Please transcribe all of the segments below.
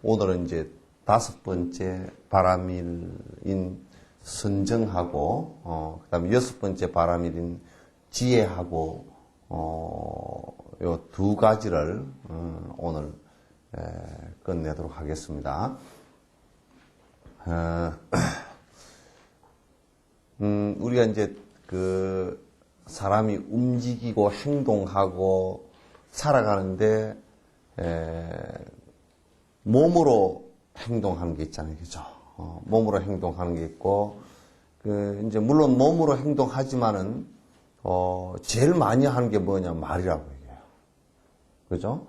오늘은 이제 5번째 바람일인 선정하고, 그 다음에 6번째 바람일인 지혜하고, 요 2가지를, 오늘, 끝내도록 하겠습니다. 우리가 이제 사람이 움직이고 행동하고 살아가는데, 몸으로 행동하는 게 있잖아요. 그죠? 몸으로 행동하는 게 있고, 이제 물론 몸으로 행동하지만은, 제일 많이 하는 게 뭐냐, 말이라고 얘기해요. 그죠?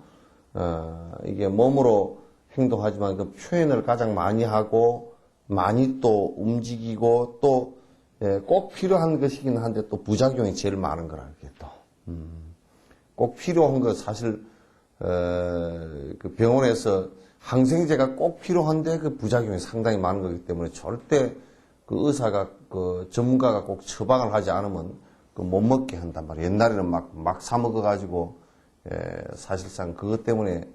이게 몸으로 행동하지만 그 표현을 가장 많이 하고, 많이 또 움직이고, 또, 꼭 필요한 것이긴 한데 또 부작용이 제일 많은 거라, 이게 또. 꼭 필요한 거 사실, 그 병원에서 항생제가 꼭 필요한데 그 부작용이 상당히 많은 거기 때문에 절대 그 의사가, 그 전문가가 꼭 처방을 하지 않으면 그 못 먹게 한단 말이에요. 옛날에는 막 사먹어가지고, 사실상 그것 때문에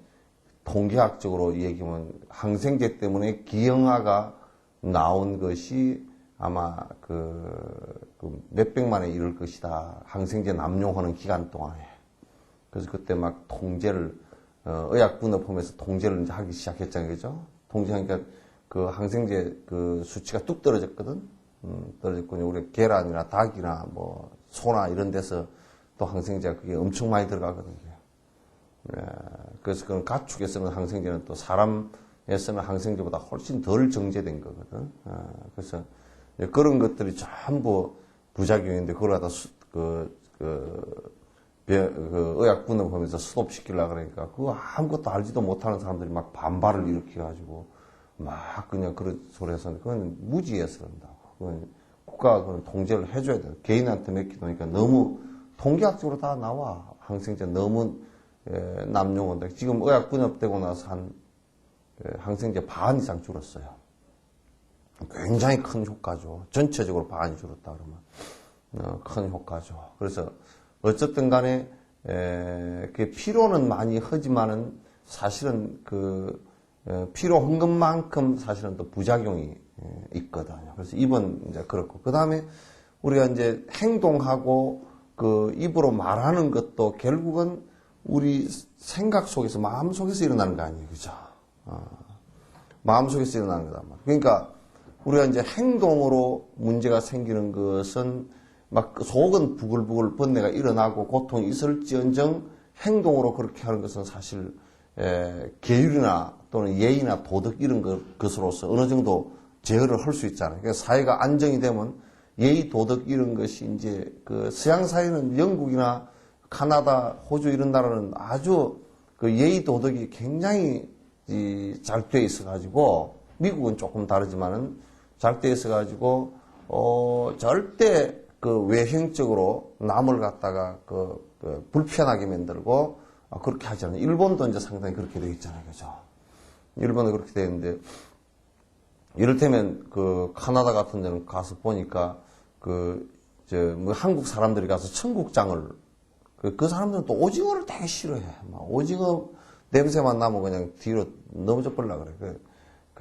통계학적으로 얘기하면 항생제 때문에 기형아가 나온 것이 아마 몇백만에 이를 것이다. 항생제 남용하는 기간 동안에. 그래서 그때 막 통제를, 의약분업하면서 통제를 이제 하기 시작했잖아요. 그죠? 통제하니까 그 항생제 그 수치가 뚝 떨어졌거든? 떨어졌거든요. 우리 계란이나 닭이나 뭐 소나 이런 데서 또 항생제가 그게 엄청 많이 들어가거든요. 그래서 그런 가축에 쓰는 항생제는 또 사람에 쓰는 항생제보다 훨씬 덜 정제된 거거든. 그래서 그런 것들이 전부 부작용인데, 그걸 갖다 의약분업 하면서 스톱시키려고 그러니까, 그거 아무것도 알지도 못하는 사람들이 막 반발을 일으켜가지고, 막 그냥 그런 소리 해서, 그건 무지해서 그런다고. 그건 국가가 그런 통제를 해줘야 돼. 개인한테 맡기니까 너무, 통계학적으로 다 나와. 항생제 너무, 남용한다. 지금 의약분업되고 나서 항생제 반 이상 줄었어요. 굉장히 큰 효과죠. 전체적으로 반이 줄었다 그러면 큰 효과죠. 그래서 어쨌든 간에 그 필요는 많이 하지만은 사실은 필요한 것만큼 사실은 또 부작용이 있거든요. 그래서 입은 이제 그렇고, 그 다음에 우리가 이제 행동하고 그 입으로 말하는 것도 결국은 우리 생각 속에서, 마음 속에서 일어나는 거 아니에요, 그죠? 마음 속에서 일어나는 거단 말이에요. 그러니까 우리가 이제 행동으로 문제가 생기는 것은 막 속은 부글부글 번뇌가 일어나고 고통이 있을지언정 행동으로 그렇게 하는 것은 사실 계율이나 또는 예의나 도덕 이런 것으로서 어느 정도 제어를 할 수 있잖아요. 그러니까 사회가 안정이 되면 예의 도덕 이런 것이 이제 그 서양 사회는 영국이나 카나다, 호주 이런 나라는 아주 그 예의 도덕이 굉장히 잘 돼 있어가지고, 미국은 조금 다르지만은 잘 돼 있어가지고, 절대 그 외형적으로 남을 갖다가 불편하게 만들고, 그렇게 하지 않아요. 일본도 이제 상당히 그렇게 되어 있잖아요. 그죠? 일본은 그렇게 되어 있는데, 이를테면 카나다 같은 데는 가서 보니까, 한국 사람들이 가서 청국장을, 그 사람들은 또 오징어를 되게 싫어해. 막 오징어 냄새만 나면 그냥 뒤로 넘어져 버리려고 그래.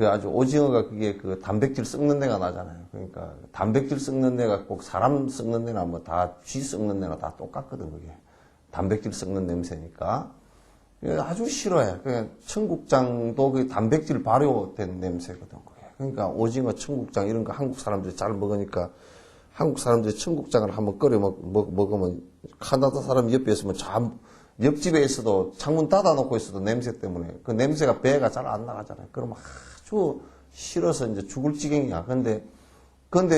아주 오징어가 그게 단백질 썩는 데가 나잖아요. 그러니까 단백질 썩는 데가 꼭 사람 썩는 데나 뭐 다 쥐 썩는 데나 다 똑같거든, 그게. 단백질 썩는 냄새니까. 아주 싫어해. 그냥 청국장도 그 단백질 발효된 냄새거든, 그게. 그러니까 오징어, 청국장 이런 거 한국 사람들이 잘 먹으니까, 한국 사람들이 청국장을 한번 끓여 먹으면 카나다 사람 옆에 있으면 옆집에 있어도 창문 닫아놓고 있어도 냄새 때문에 그 냄새가 배가 잘 안 나가잖아요. 그러면 아주 싫어서 이제 죽을 지경이야. 근데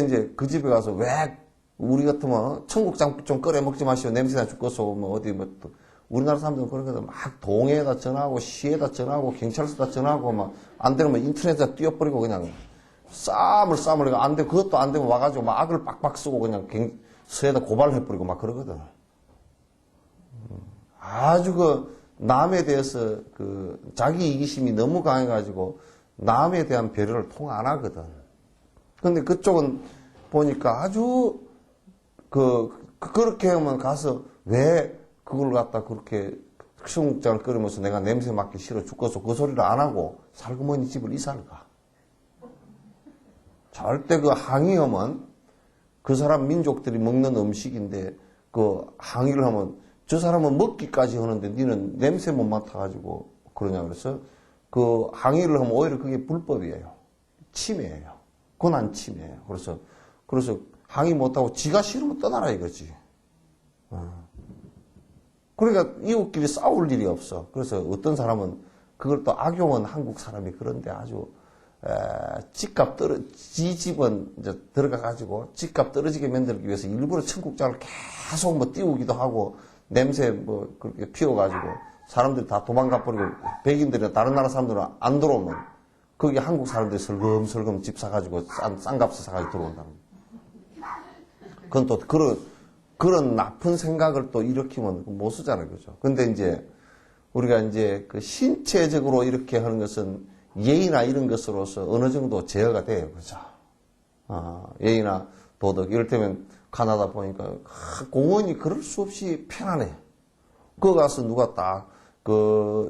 이제 그 집에 가서 왜 우리 같으면 청국장 좀 끓여 먹지 마시오. 냄새나 죽겠어. 뭐 어디 또 우리나라 사람들은 그러거든. 막 동에다 전화하고 시에다 전화하고 경찰서다 전화하고 막 안 되면 인터넷에 띄워버리고 그냥 싸움을 안 돼. 그것도 안 되면 와가지고 막 악을 빡빡 쓰고 그냥 서에다 고발을 해버리고 막 그러거든. 아주 남에 대해서 자기 이기심이 너무 강해가지고 남에 대한 배려를 통 안 하거든. 근데 그쪽은 보니까 아주 그렇게 하면 가서 왜 그걸 갖다 그렇게 청국장을 끓이면서 내가 냄새 맡기 싫어 죽겠어 그 소리를 안 하고 살구머니 집을 이사를 가. 절대 그 항의하면 그 사람 민족들이 먹는 음식인데 그 항의를 하면 저 사람은 먹기까지 하는데 니는 냄새 못 맡아가지고 그러냐 그래서 그 항의를 하면 오히려 그게 불법이에요. 침해예요. 고난 침해예요. 그래서 항의 못하고 지가 싫으면 떠나라 이거지. 그러니까 이웃끼리 싸울 일이 없어. 그래서 어떤 사람은 그걸 또 악용한 한국 사람이 그런데 아주 지 집은 이제 들어가가지고 집값 떨어지게 만들기 위해서 일부러 청국장을 계속 뭐 띄우기도 하고 냄새 뭐 그렇게 피워가지고 사람들이 다 도망가 버리고 백인들이나 다른 나라 사람들은 안 들어오면 거기 한국 사람들이 슬금슬금 집 사가지고 싼 값에 사가지고 들어온다는 거예요. 그건 또 그런 나쁜 생각을 또 일으키면 못 쓰잖아요. 그죠? 근데 이제 우리가 이제 그 신체적으로 이렇게 하는 것은 예의나 이런 것으로서 어느 정도 제어가 돼요. 그죠? 예의나 도덕. 이를테면 가나다 보니까 공원이 그럴 수 없이 편안해. 거기 가서 누가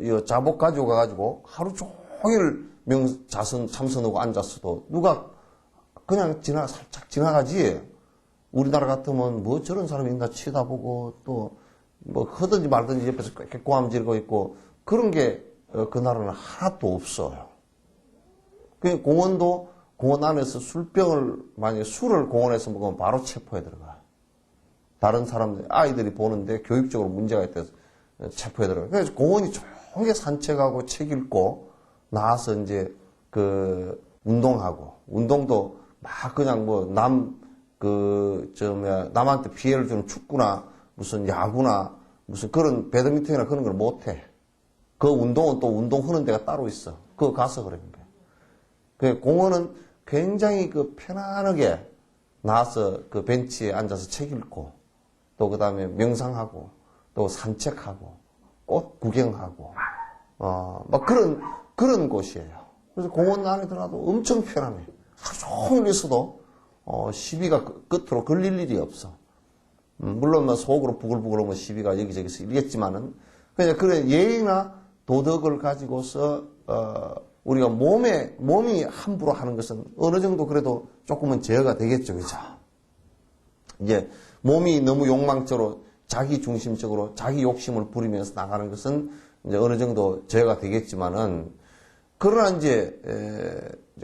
이 자복 가지고 가가지고 하루 종일 자선 참선하고 앉았어도 누가 그냥 살짝 지나가지. 우리나라 같으면 뭐 저런 사람이 있나 치다보고 또 뭐 하든지 말든지 옆에서 꽥꽥 고함 지르고 있고 그런 게 그 나라는 하나도 없어요. 그 공원 안에서 만약에 술을 공원에서 먹으면 바로 체포해 들어가. 다른 사람들, 아이들이 보는데 교육적으로 문제가 있다 해서 체포해 들어가. 그래서 공원이 조용히 산책하고 책 읽고 나와서 이제 운동도 막 그냥 뭐 남한테 피해를 주는 축구나 무슨 야구나 무슨 그런 배드민턴이나 그런 걸 못 해. 그 운동은 또 운동하는 데가 따로 있어. 그거 가서 그러는 거야. 그 공원은 굉장히 편안하게 나와서 그 벤치에 앉아서 책 읽고 또 그 다음에 명상하고 또 산책하고 꽃 구경하고 막 그런 곳이에요. 그래서 공원 안에 들어가도 엄청 편안해. 하루 종일 있어도 시비가 끝으로 걸릴 일이 없어. 물론 뭐 속으로 부글부글 시비가 여기저기서 일겠지만은 그냥 그런 예의나 도덕을 가지고서 우리가 몸이 함부로 하는 것은 어느 정도 그래도 조금은 제어가 되겠죠, 그죠? 이제 몸이 너무 욕망적으로 자기 중심적으로 자기 욕심을 부리면서 나가는 것은 이제 어느 정도 제어가 되겠지만은 그러나 이제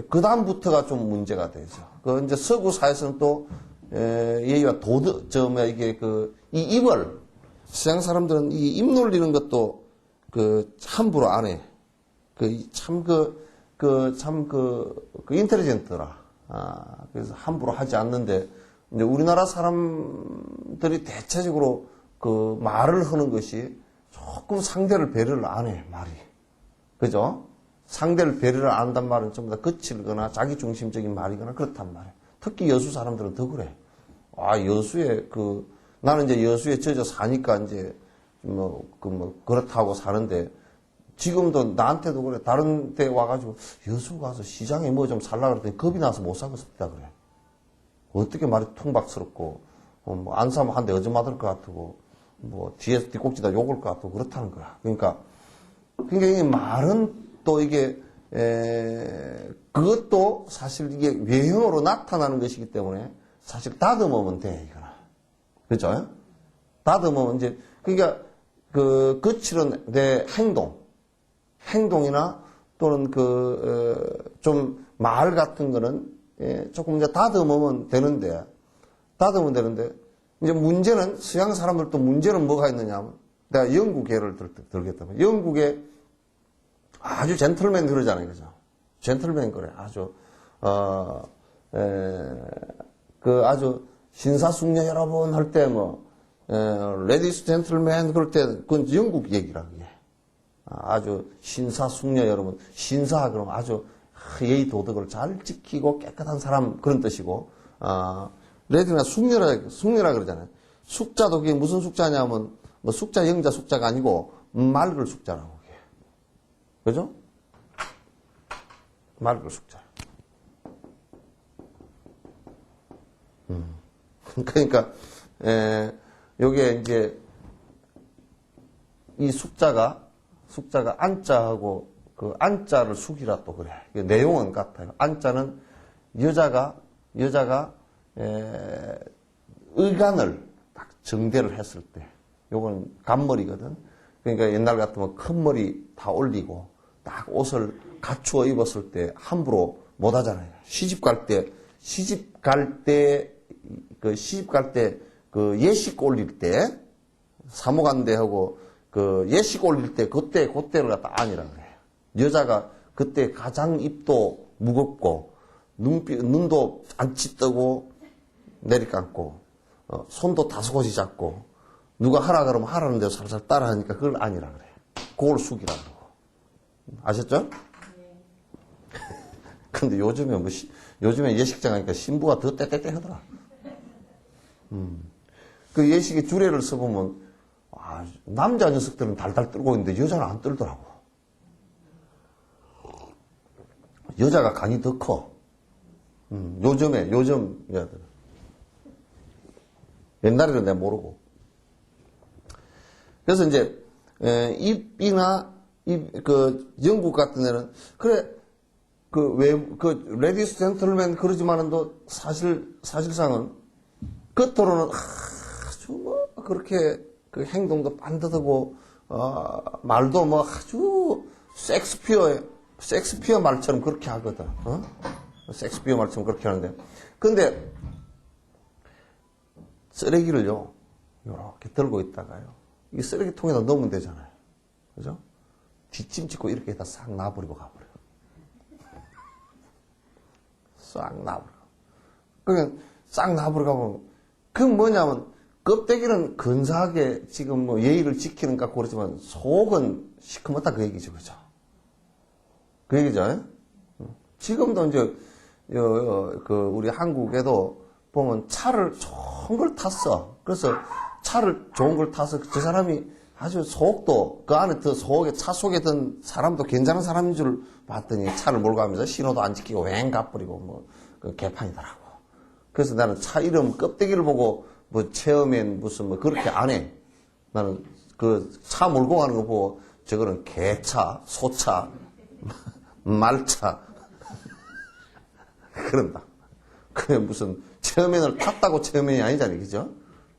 그 다음부터가 좀 문제가 되죠. 이제 서구 사회에서는 또 예의와 도덕, 이 입을 서양 사람들은 이 입 놀리는 것도 함부로 안 해. 인텔리전트라. 그래서 함부로 하지 않는데, 이제 우리나라 사람들이 대체적으로 말을 하는 것이 조금 상대를 배려를 안 해, 말이. 그죠? 상대를 배려를 안 한단 말은 전부 다 거칠거나 자기중심적인 말이거나 그렇단 말이에요. 특히 여수 사람들은 더 그래. 나는 이제 여수에 젖어 사니까 이제 그렇다고 사는데, 지금도 나한테도 그래. 다른 데 와가지고 여수 가서 시장에 뭐 좀 살라 그랬더니 겁이 나서 못 사겠습니다 그래. 어떻게 말이 퉁박스럽고 안 사면 한 대 어져맞을 것 같고 뒤에서 뒷꼭지다 욕을 것 같고 그렇다는 거야. 그러니까 이 말은 또 이게 그것도 사실 이게 외형으로 나타나는 것이기 때문에 사실 다듬으면 돼 이거는. 그죠? 다듬으면 이제 그러니까 거칠은 내 행동이나 또는 좀 말 같은 거는 조금 이제 다듬으면 되는데 이제 문제는 서양 사람들도 문제는 뭐가 있느냐면 내가 영국 예를 들겠다면 영국에 아주 젠틀맨 그러잖아요, 그죠? 젠틀맨 그래 아주 아주 신사숙녀 여러분 할 때 레디스 젠틀맨 그럴 때 그건 영국 얘기라 그게. 아주 신사숙녀 여러분, 신사 그럼 아주 예의 도덕을 잘 지키고 깨끗한 사람 그런 뜻이고, 레디나 숙녀라 그러잖아요. 숙자도 그게 무슨 숙자냐면 숙자 영자 숙자가 아니고 맑을 숙자라고 그게. 그죠? 맑을 숙자. 그러니까 요게 이제 이 숙자가 안자하고 그 안자를 숙이라 또 그래. 내용은 같아요. 안자는 여자가 의간을 딱 정대를 했을 때, 요건 간머리거든. 그러니까 옛날 같으면 큰 머리 다 올리고 딱 옷을 갖추어 입었을 때 함부로 못 하잖아요. 시집 갈 때 그 예식 올릴 때 사모간대하고 그 예식 올릴 때 그때를 갖다 아니라 그래요. 여자가 그때 가장 입도 무겁고 눈도 안치 뜨고 내리감고 손도 다소곳이 잡고 누가 하라 그러면 하라는 대로 살살 따라 하니까 그걸 아니라 그래요. 그걸 숙이라 그러고. 아셨죠? 근데 요즘에 예식장 하니까 신부가 더 떼떼떼 하더라. 그 예식에 주례를 써보면, 남자 녀석들은 달달 떨고 있는데 여자는 안 떨더라고. 여자가 간이 더 커. 요즘 여자들. 옛날에는 내가 모르고. 그래서 이제, 영국 같은 데는, 그래, 레디스 젠틀맨 그러지만은도 사실상은, 겉으로는 아주 뭐, 그렇게, 그 행동도 반듯하고, 말도 뭐 아주 섹스피어 말처럼 그렇게 하거든. 섹스피어 말처럼 그렇게 하는데. 근데, 쓰레기를요, 이렇게 들고 있다가요. 이 쓰레기통에다 넣으면 되잖아요. 그죠? 뒷짐 짓고 이렇게 해다 싹 놔버리고 가버려요. 싹 놔버려. 그냥 싹 놔버리고 가면, 그건 뭐냐면, 껍데기는 근사하게 지금 뭐 예의를 지키는 것 같고 그렇지만, 속은 시커멓다 그 얘기죠. 그죠? 그 얘기죠. 지금도 이제, 우리 한국에도 보면 차를 좋은 걸 탔어. 그래서 차를 좋은 걸 타서 저 사람이 아주 속도, 그 안에 차 속에 든 사람도 괜찮은 사람인 줄 봤더니 차를 몰고 가면서 신호도 안 지키고 왱 가버리고 뭐, 그 개판이더라고. 그래서 나는 차 이름 껍데기를 보고 뭐 체험엔 무슨 뭐 그렇게 안 해. 나는 그 차 몰고 가는 거 보고 저거는 개차, 소차, 말차. 그런다. 그게 무슨 체험엔을 탔다고 체험엔이 아니잖아요. 그죠?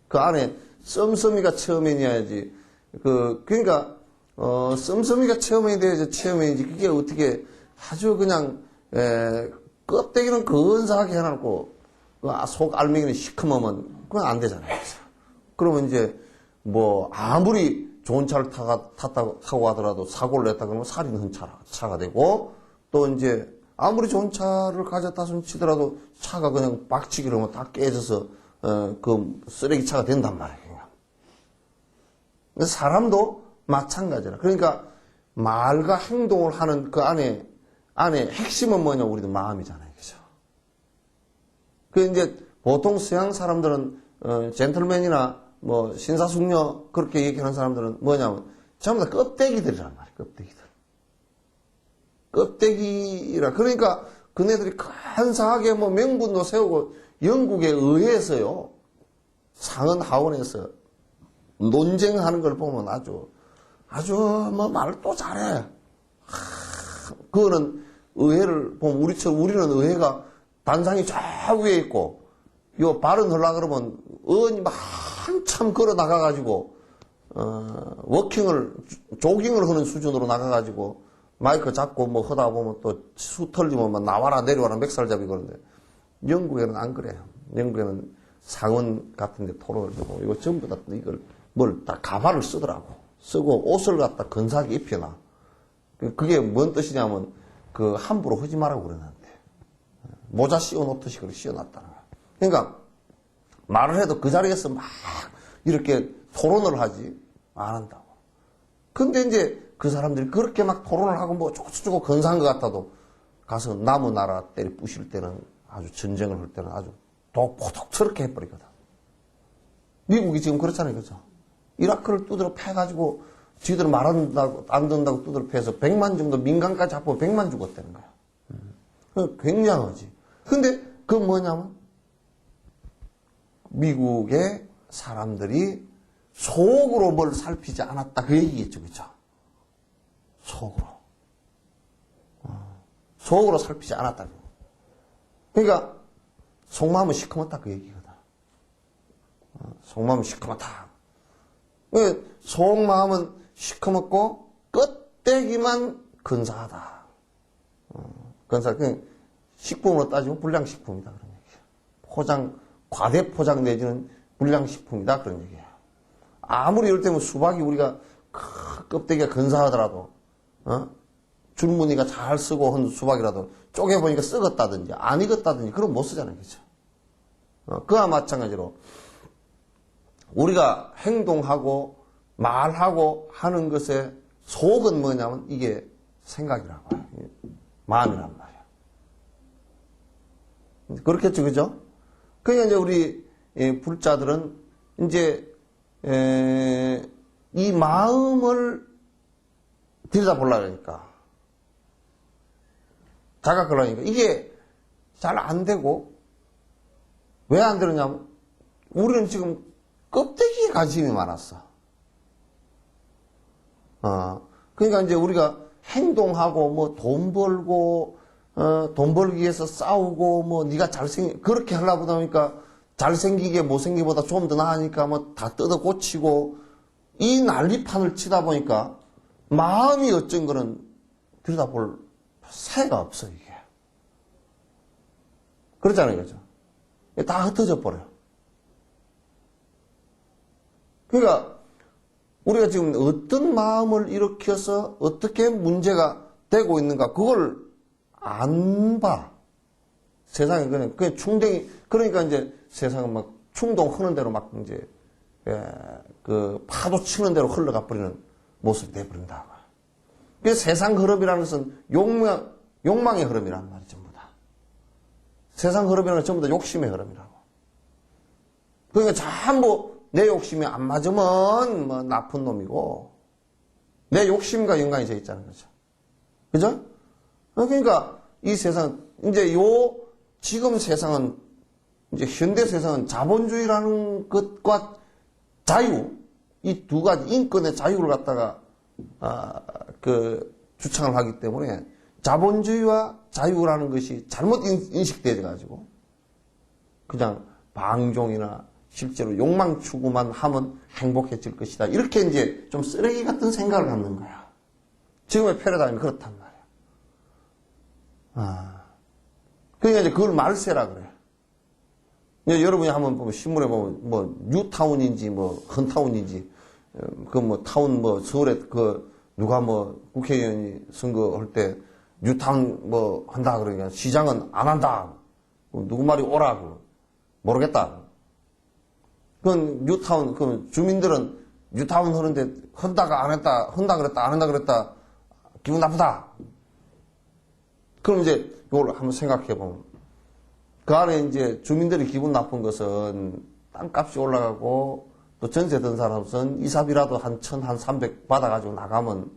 그 안에 썸썸이가 체험엔이어야지. 그러니까, 썸썸이가 체험엔이 돼야지 체험엔이지. 그게 어떻게 아주 그냥, 껍데기는 근사하게 해놓고, 속 알맹이는 시커먼면, 그건 안 되잖아요. 그러면 이제, 뭐, 아무리 좋은 차를 타고 가더라도 사고를 냈다 그러면 살이 는 차가 되고, 또 이제, 아무리 좋은 차를 가졌다 손 치더라도 차가 그냥 박치기 그러면 다 깨져서, 그 쓰레기 차가 된단 말이에요. 사람도 마찬가지라. 그러니까 말과 행동을 하는 그 안에 핵심은 뭐냐? 우리도 마음이잖아요. 그죠? 그 이제 보통 서양 사람들은, 젠틀맨이나 뭐 신사숙녀 그렇게 얘기하는 사람들은 뭐냐면 전부 다 껍데기들이란 말이에요. 껍데기라. 그러니까 그네들이 간사하게 뭐 명분도 세우고 영국에 의해서요. 상원 하원에서 논쟁하는 걸 보면 아주 뭐 말을 또 잘해. 그거는 의회를 보면 우리는 의회가 단상이 저 위에 있고 요 발언하려고 그러면 의원이 막 한참 걸어 나가가지고 조깅을 하는 수준으로 나가가지고 마이크 잡고 뭐 하다 보면 또 수 털리면 막 나와라 내려와라 맥살잡이 그러는데 영국에는 안 그래요. 영국에는 상원 같은 데 토론을 하고 이거 전부 다 이걸 다 가발을 쓰더라고. 쓰고 옷을 갖다 근사하게 입혀놔. 그게 뭔 뜻이냐면 그 함부로 하지 말라고 그러는데 모자 씌워놓듯이 그렇게 씌워놨다는 거야. 그러니까 말을 해도 그 자리에서 막 이렇게 토론을 하지 안 한다고. 근데 이제 그 사람들이 그렇게 막 토론을 하고 뭐 쪼고쪼고 근사한 것 같아도 가서 남의 나라 때리 부실 때는 아주 전쟁을 할 때는 아주 독포독스럽게 해버리거든. 미국이 지금 그렇잖아요. 그죠? 이라크를 두드려 패가지고 지들 말 안 듣는다고 두드려 패서 100만 정도 민간까지 잡고 100만 죽었다는 거야. 굉장하지. 근데 그건 뭐냐면 미국의 사람들이 속으로 뭘 살피지 않았다. 그 얘기겠죠. 그죠? 속으로. 속으로 살피지 않았다. 그러니까, 속마음은 시커멓다. 그 얘기거든. 속마음은 시커멓다. 속마음은 시커멓고, 껍데기만 근사하다. 근사, 식품으로 따지면 불량식품이다. 그런 얘기야. 과대 포장 내지는 불량식품이다. 그런 얘기야. 아무리 이럴 때면 수박이 우리가 껍데기가 근사하더라도, 줄무늬가 잘 쓰고 한 수박이라도 쪼개보니까 썩었다든지 안 익었다든지 그럼 못 쓰잖아요. 그죠? 그와 마찬가지로 우리가 행동하고 말하고 하는 것의 속은 뭐냐면 이게 생각이라고 해요. 마음이란 말이야. 그렇겠죠. 그죠? 그러니까 이제 우리 불자들은 이제 이 마음을 들여다보려고 하니까 자각하려니까 이게 잘 안 되고 왜 안 되느냐면 우리는 지금 껍데기에 관심이 많았어. 그러니까 이제 우리가 행동하고 뭐 돈 벌고 돈 벌기 위해서 싸우고 뭐 네가 그렇게 하려고 보니까 잘생기게 못생기보다 좀 더 나으니까 뭐 다 뜯어 고치고 이 난리판을 치다 보니까 마음이 어쩐 거는 들여다볼 새가 없어 이게. 그렇잖아요. 그죠? 다 흩어져 버려요. 그러니까 우리가 지금 어떤 마음을 일으켜서 어떻게 문제가 되고 있는가 그걸 안 봐. 세상에 그냥 충동이 그러니까 이제 세상은 막 충동 흐는 대로 막 이제 그 파도 치는 대로 흘러가 버리는 모습이 돼 버린다. 그래서 세상 흐름이라는 것은 욕망의 흐름이란 말이 전부 다. 세상 흐름이라는 건 전부 다 욕심의 흐름이라고. 그러니까 전부 내 욕심이 안 맞으면 뭐 나쁜 놈이고 내 욕심과 연관이 돼 있다는 거죠. 그죠? 그러니까 이 세상 이제 지금 세상은 이제 현대 세상은 자본주의라는 것과 자유 이 두 가지 인권의 자유를 갖다가 주창을 하기 때문에 자본주의와 자유라는 것이 잘못 인식되어 가지고 그냥 방종이나 실제로 욕망 추구만 하면 행복해질 것이다. 이렇게 이제 좀 쓰레기 같은 생각을 갖는 거야. 지금의 패러다임이 그렇단 말이야. 그러니까 이제 그걸 말세라 그래. 여러분이 한번 보면 신문에 보면 뭐 뉴타운인지 뭐 헌타운인지 그 뭐 타운 뭐 서울에 누가 뭐 국회의원이 선거할 때 뉴타운 뭐 한다 그러니까 시장은 안 한다. 누구 말이 오라고 모르겠다. 그건 뉴타운 그 주민들은 뉴타운 하는데 한다가 안 했다 한다 그랬다 안 한다 그랬다 기분 나쁘다. 그럼 이제 이걸 한번 생각해 보면 그 안에 이제 주민들이 기분 나쁜 것은 땅값이 올라가고 또 전세 든 사람은 이삽이라도 한 1,000, 한 300 받아가지고 나가면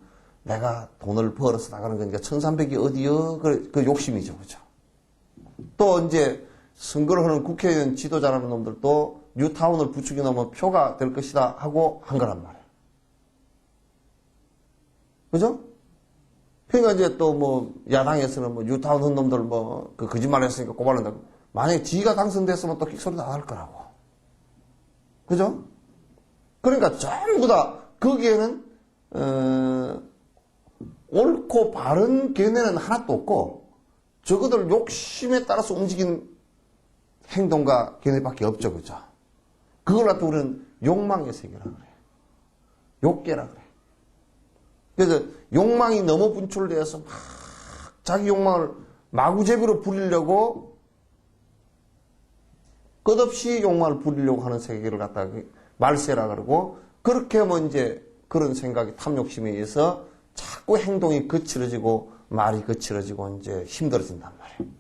내가 돈을 벌어서 나가는 거니까 1,300이 어디여? 그 욕심이죠. 그죠? 또 이제 선거를 하는 국회의원 지도자라는 놈들도 뉴타운을 부추겨 놓으면 표가 될 것이다 하고 한 거란 말이에요. 그죠? 그러니까 이제 또 뭐 야당에서는 뭐 뉴타운 한 놈들 뭐 그 거짓말 했으니까 고발한다. 만약에 지가 당선됐으면 또 킥소리도 안 할 거라고. 그죠? 그러니까 전부 다 거기에는 옳고 바른 견해는 하나도 없고 저거들 욕심에 따라서 움직인 행동과 견해밖에 없죠. 그죠? 그걸 갖다 우리는 욕망의 세계라 그래요. 욕계라 그래요. 그래서 욕망이 너무 분출되어서 막 자기 욕망을 마구제비로 부리려고 끝없이 욕망을 부리려고 하는 세계를 갖다가 말세라 그러고 그렇게 하면 이제 그런 생각이 탐욕심에 의해서 자꾸 행동이 거칠어지고 말이 거칠어지고 이제 힘들어진단 말이에요.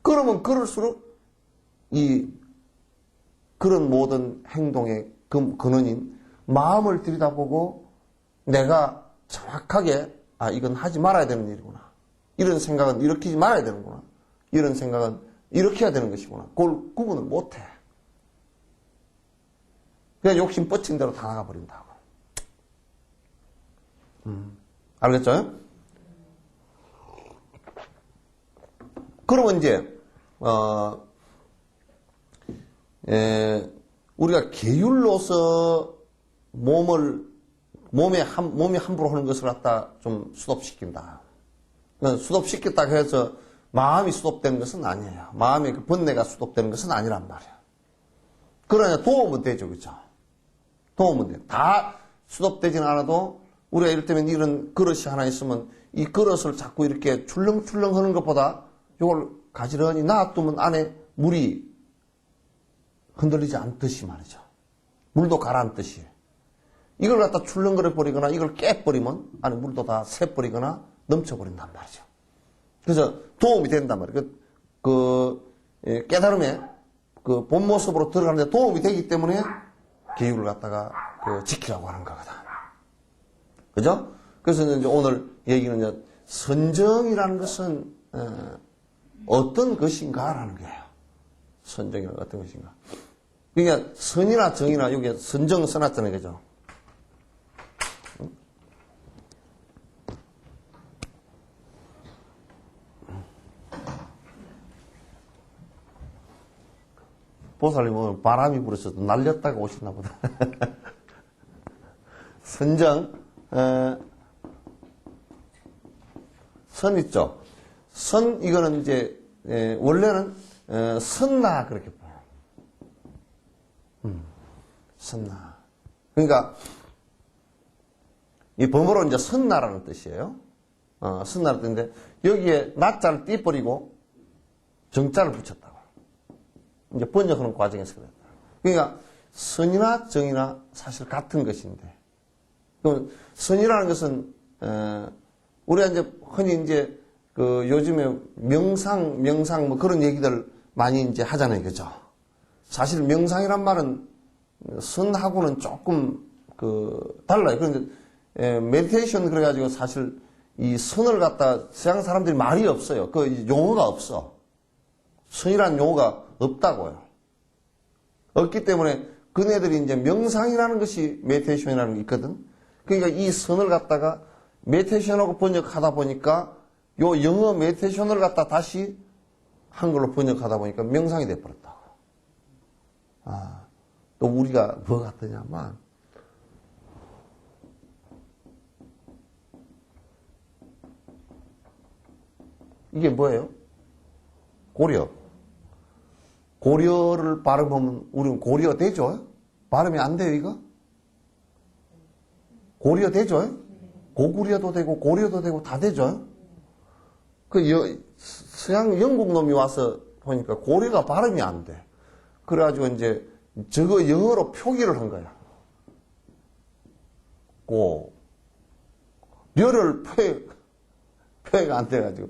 그러면 그럴수록 그런 모든 행동의 근원인 마음을 들여다보고 내가 정확하게 이건 하지 말아야 되는 일이구나. 이런 생각은 일으키지 말아야 되는구나. 이런 생각은 이렇게 해야 되는 것이구나. 그걸 구분을 못해. 그냥 욕심 뻗친 대로 다 나가버린다고. 알겠죠? 그러면 이제, 우리가 계율로서 몸이 함부로 하는 것을 갖다 좀 수독시킨다. 수독시켰다고 해서 마음이 수독되는 것은 아니에요. 마음의 그 번뇌가 수독되는 것은 아니란 말이에요. 그러나 도움은 되죠, 그죠? 도움은 돼. 다 수독되지는 않아도 우리가 이를테면 이런 그릇이 하나 있으면 이 그릇을 자꾸 이렇게 출렁출렁 하는 것보다 이걸 가지런히 놔두면 안에 물이 흔들리지 않듯이 말이죠. 물도 가라앉듯이. 이걸 갖다 출렁거려 버리거나 이걸 깨버리면 안에 물도 다 새버리거나 넘쳐버린단 말이죠. 그래서 도움이 된단 말이에요. 깨달음에 그 본 모습으로 들어가는데 도움이 되기 때문에 계율을 갖다가 지키라고 하는 거거든. 그죠? 그래서 이제 오늘 얘기는 이제 선정이라는 것은 어떤 것인가라는 거예요. 선정이란 어떤 것인가. 그러니까 선이나 정이나 여기에 선정 써놨잖아요. 그죠? 보살님 오늘 바람이 불어서 날렸다가 오셨나 보다. 선정, 선 있죠? 선, 이거는 이제, 원래는, 선나, 그렇게 봐요. 선나. 그러니까, 이 범어로 이제 선나라는 뜻이에요. 선나라는 뜻인데, 여기에 나자를 띄버리고, 정자를 붙였다고. 이제 번역하는 과정에서 그랬다. 그러니까, 선이나 정이나 사실 같은 것인데, 그럼 선이라는 것은, 우리가 이제 흔히 이제 요즘에 명상 뭐 그런 얘기들 많이 이제 하잖아요. 그죠? 사실 명상이란 말은 선하고는 조금 달라요. 그런데 메디테이션 그래가지고 사실 이 선을 갖다 서양 사람들이 말이 없어요. 그 용어가 없어. 선이라는 용어가 없다고요. 없기 때문에 그네들이 이제 명상이라는 것이 메디테이션이라는 게 있거든. 그러니까 이 선을 갖다가 메디테이션하고 번역하다 보니까 요 영어 메디테이션을 갖다 다시 한글로 번역하다 보니까 명상이 돼버렸다고. 또 우리가 뭐 같으냐면 이게 뭐예요? 고려. 고려를 발음하면 우리는 고려 되죠? 발음이 안 돼요, 이거? 고려 되죠? 고구려도 되고 고려도 되고 다 되죠? 서양 영국 놈이 와서 보니까 고려가 발음이 안 돼. 그래가지고 이제 저거 영어로 표기를 한 거야. 려를 표기가 안 돼가지고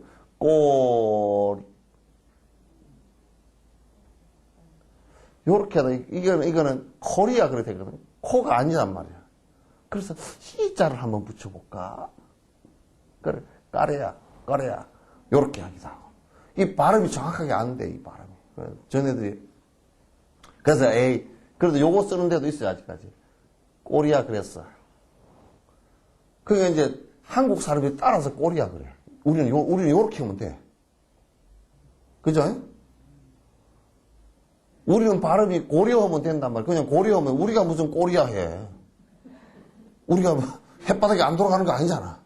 요렇게 하다 이거는 코리아 그렇게 되거든. 코가 아니란 말이야. 그래서 희자를 한번 붙여볼까? 그래, 까래야. 요렇게 하기도 하고. 이 발음이 정확하게 안 돼, 이 발음이. 전애들이. 그래서, 그래도 요거 쓰는 데도 있어요, 아직까지. 꼬리야 그랬어. 그러니까 이제 한국 사람들이 따라서 꼬리야 그래. 우리는 요렇게 하면 돼. 그죠? 우리는 발음이 고려하면 된단 말이야. 그냥 고려하면 우리가 무슨 꼬리야 해. 우리가 뭐 햇바닥에 안 돌아가는 거 아니잖아.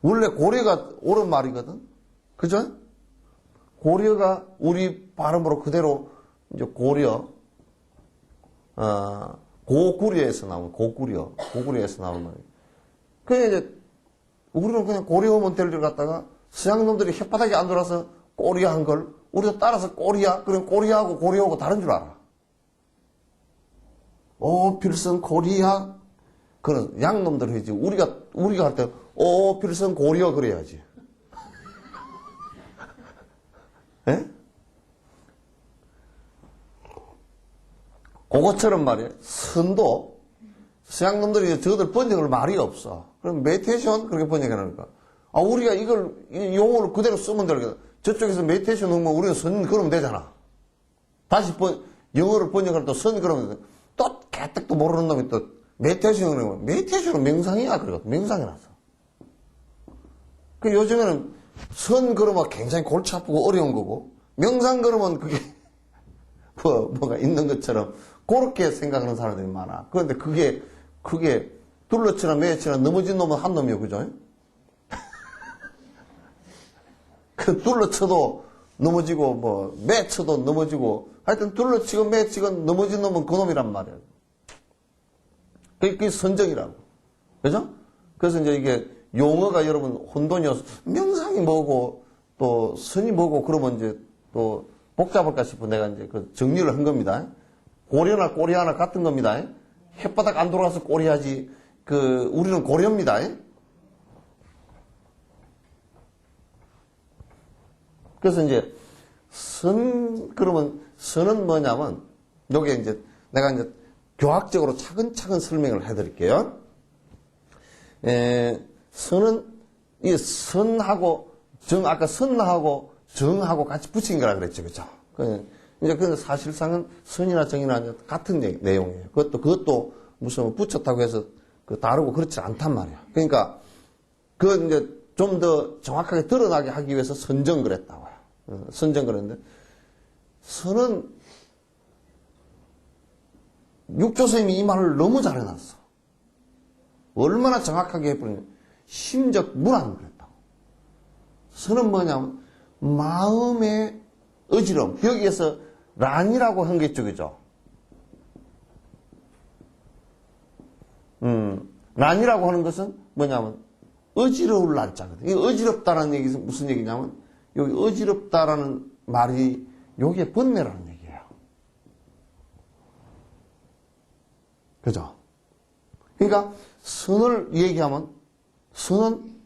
원래 고려가 옳은 말이거든. 그죠? 고려가 우리 발음으로 그대로 이제 고구려에서 나온 고구려에서 나온 말이에요. 그냥 이제 우리는 그냥 고려하면 될 일 갖다가 서양 놈들이 햇바닥에 안 돌아서 꼬리야 한 걸 우리도 따라서 꼬리야. 그럼 꼬리야하고 고려하고 다른 줄 알아. 필선 고리야. 그런 양놈들 해야지. 우리가 할 때 필선 고려 그래야지. 예? 그것처럼 말이야. 선도 서양놈들이 저들 번역을 말이 없어. 그럼 메디테이션 그렇게 번역해놓으니까 우리가 이 용어를 그대로 쓰면 되겠다. 저쪽에서 메디테이션 하면 우리는 선 그러면 되잖아. 다시 영어를 번역할 때 선 그러면 돼. 또 개떡도 모르는 놈이 또 메디테이션은 명상이야. 그러거든. 명상이라서. 그 요즘에는 선 걸으면 굉장히 골치 아프고 어려운 거고, 명상 걸으면 그게, 뭐가 있는 것처럼 그렇게 생각하는 사람들이 많아. 그런데 그게 둘러치나 매치나 넘어진 놈은 한 놈이요. 그죠? 그 둘러쳐도 넘어지고, 매쳐도 넘어지고, 하여튼 둘러치고 매치고 넘어진 놈은 그 놈이란 말이에요. 그게 선정이라고. 그죠? 그래서 이제 이게 용어가 여러분 혼돈이어서 명상이 뭐고 또 선이 뭐고 그러면 이제 또 복잡할까 싶어 내가 이제 그 정리를 한 겁니다. 고려나 꼬리하나 같은 겁니다. 햇바닥 안 돌아서 꼬리하지 우리는 고려입니다. 그래서 이제 그러면 선은 뭐냐면 요게 이제 내가 이제 교학적으로 차근차근 설명을 해드릴게요. 선은 이 선하고 아까 선하고 정하고 같이 붙인 거라 그랬죠, 그죠? 이제 그 사실상은 선이나 정이나 같은 내용이에요. 그것도 무슨 붙였다고 해서 다르고 그렇지 않단 말이에요. 그러니까 그 이제 좀 더 정확하게 드러나게 하기 위해서 선정 그랬다고요. 선정 그랬는데 선은 육조 선생님이 이 말을 너무 잘해놨어. 얼마나 정확하게 해버리냐. 심적 문안 그랬다고. 선은 뭐냐면 마음의 어지러움. 여기에서 란이라고 한 게 있죠, 그죠? 란이라고 하는 것은 뭐냐면 어지러울 란자거든. 이 어지럽다라는 얘기는 무슨 얘기냐면 여기 어지럽다라는 말이 여기에 번뇌라는 얘기예요. 그죠? 그러니까 선을 얘기하면 선은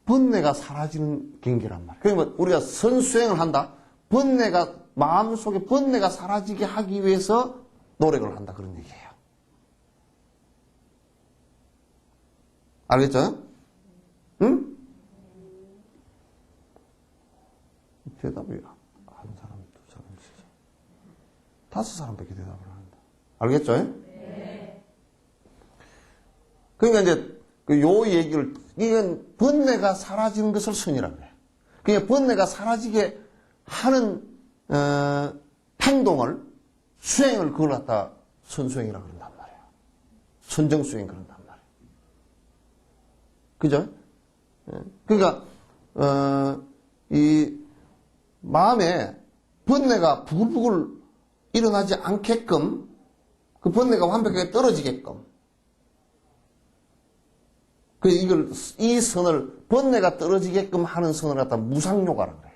번뇌가 사라지는 경계란 말이에요. 그러니까 우리가 선수행을 한다. 마음속에 번뇌가 사라지게 하기 위해서 노력을 한다. 그런 얘기예요. 알겠죠? 응? 대답이 한 사람, 두 사람, 세 사람, 다섯 사람밖에 대답을 안 한다. 알겠죠? 네. 그러니까 이제 요 얘기를 이건 번뇌가 사라지는 것을 선이라고 해요. 그러니까 번뇌가 사라지게 하는 행동을 수행을 그걸 갖다 선수행이라고 그런단 말이에요. 선정수행 그런단 말이에요. 그죠? 그러니까 이 마음에 번뇌가 부글부글 일어나지 않게끔 그 번뇌가 완벽하게 떨어지게끔 이 선을 번뇌가 떨어지게끔 하는 선을 갖다 무상요가라고 그래요.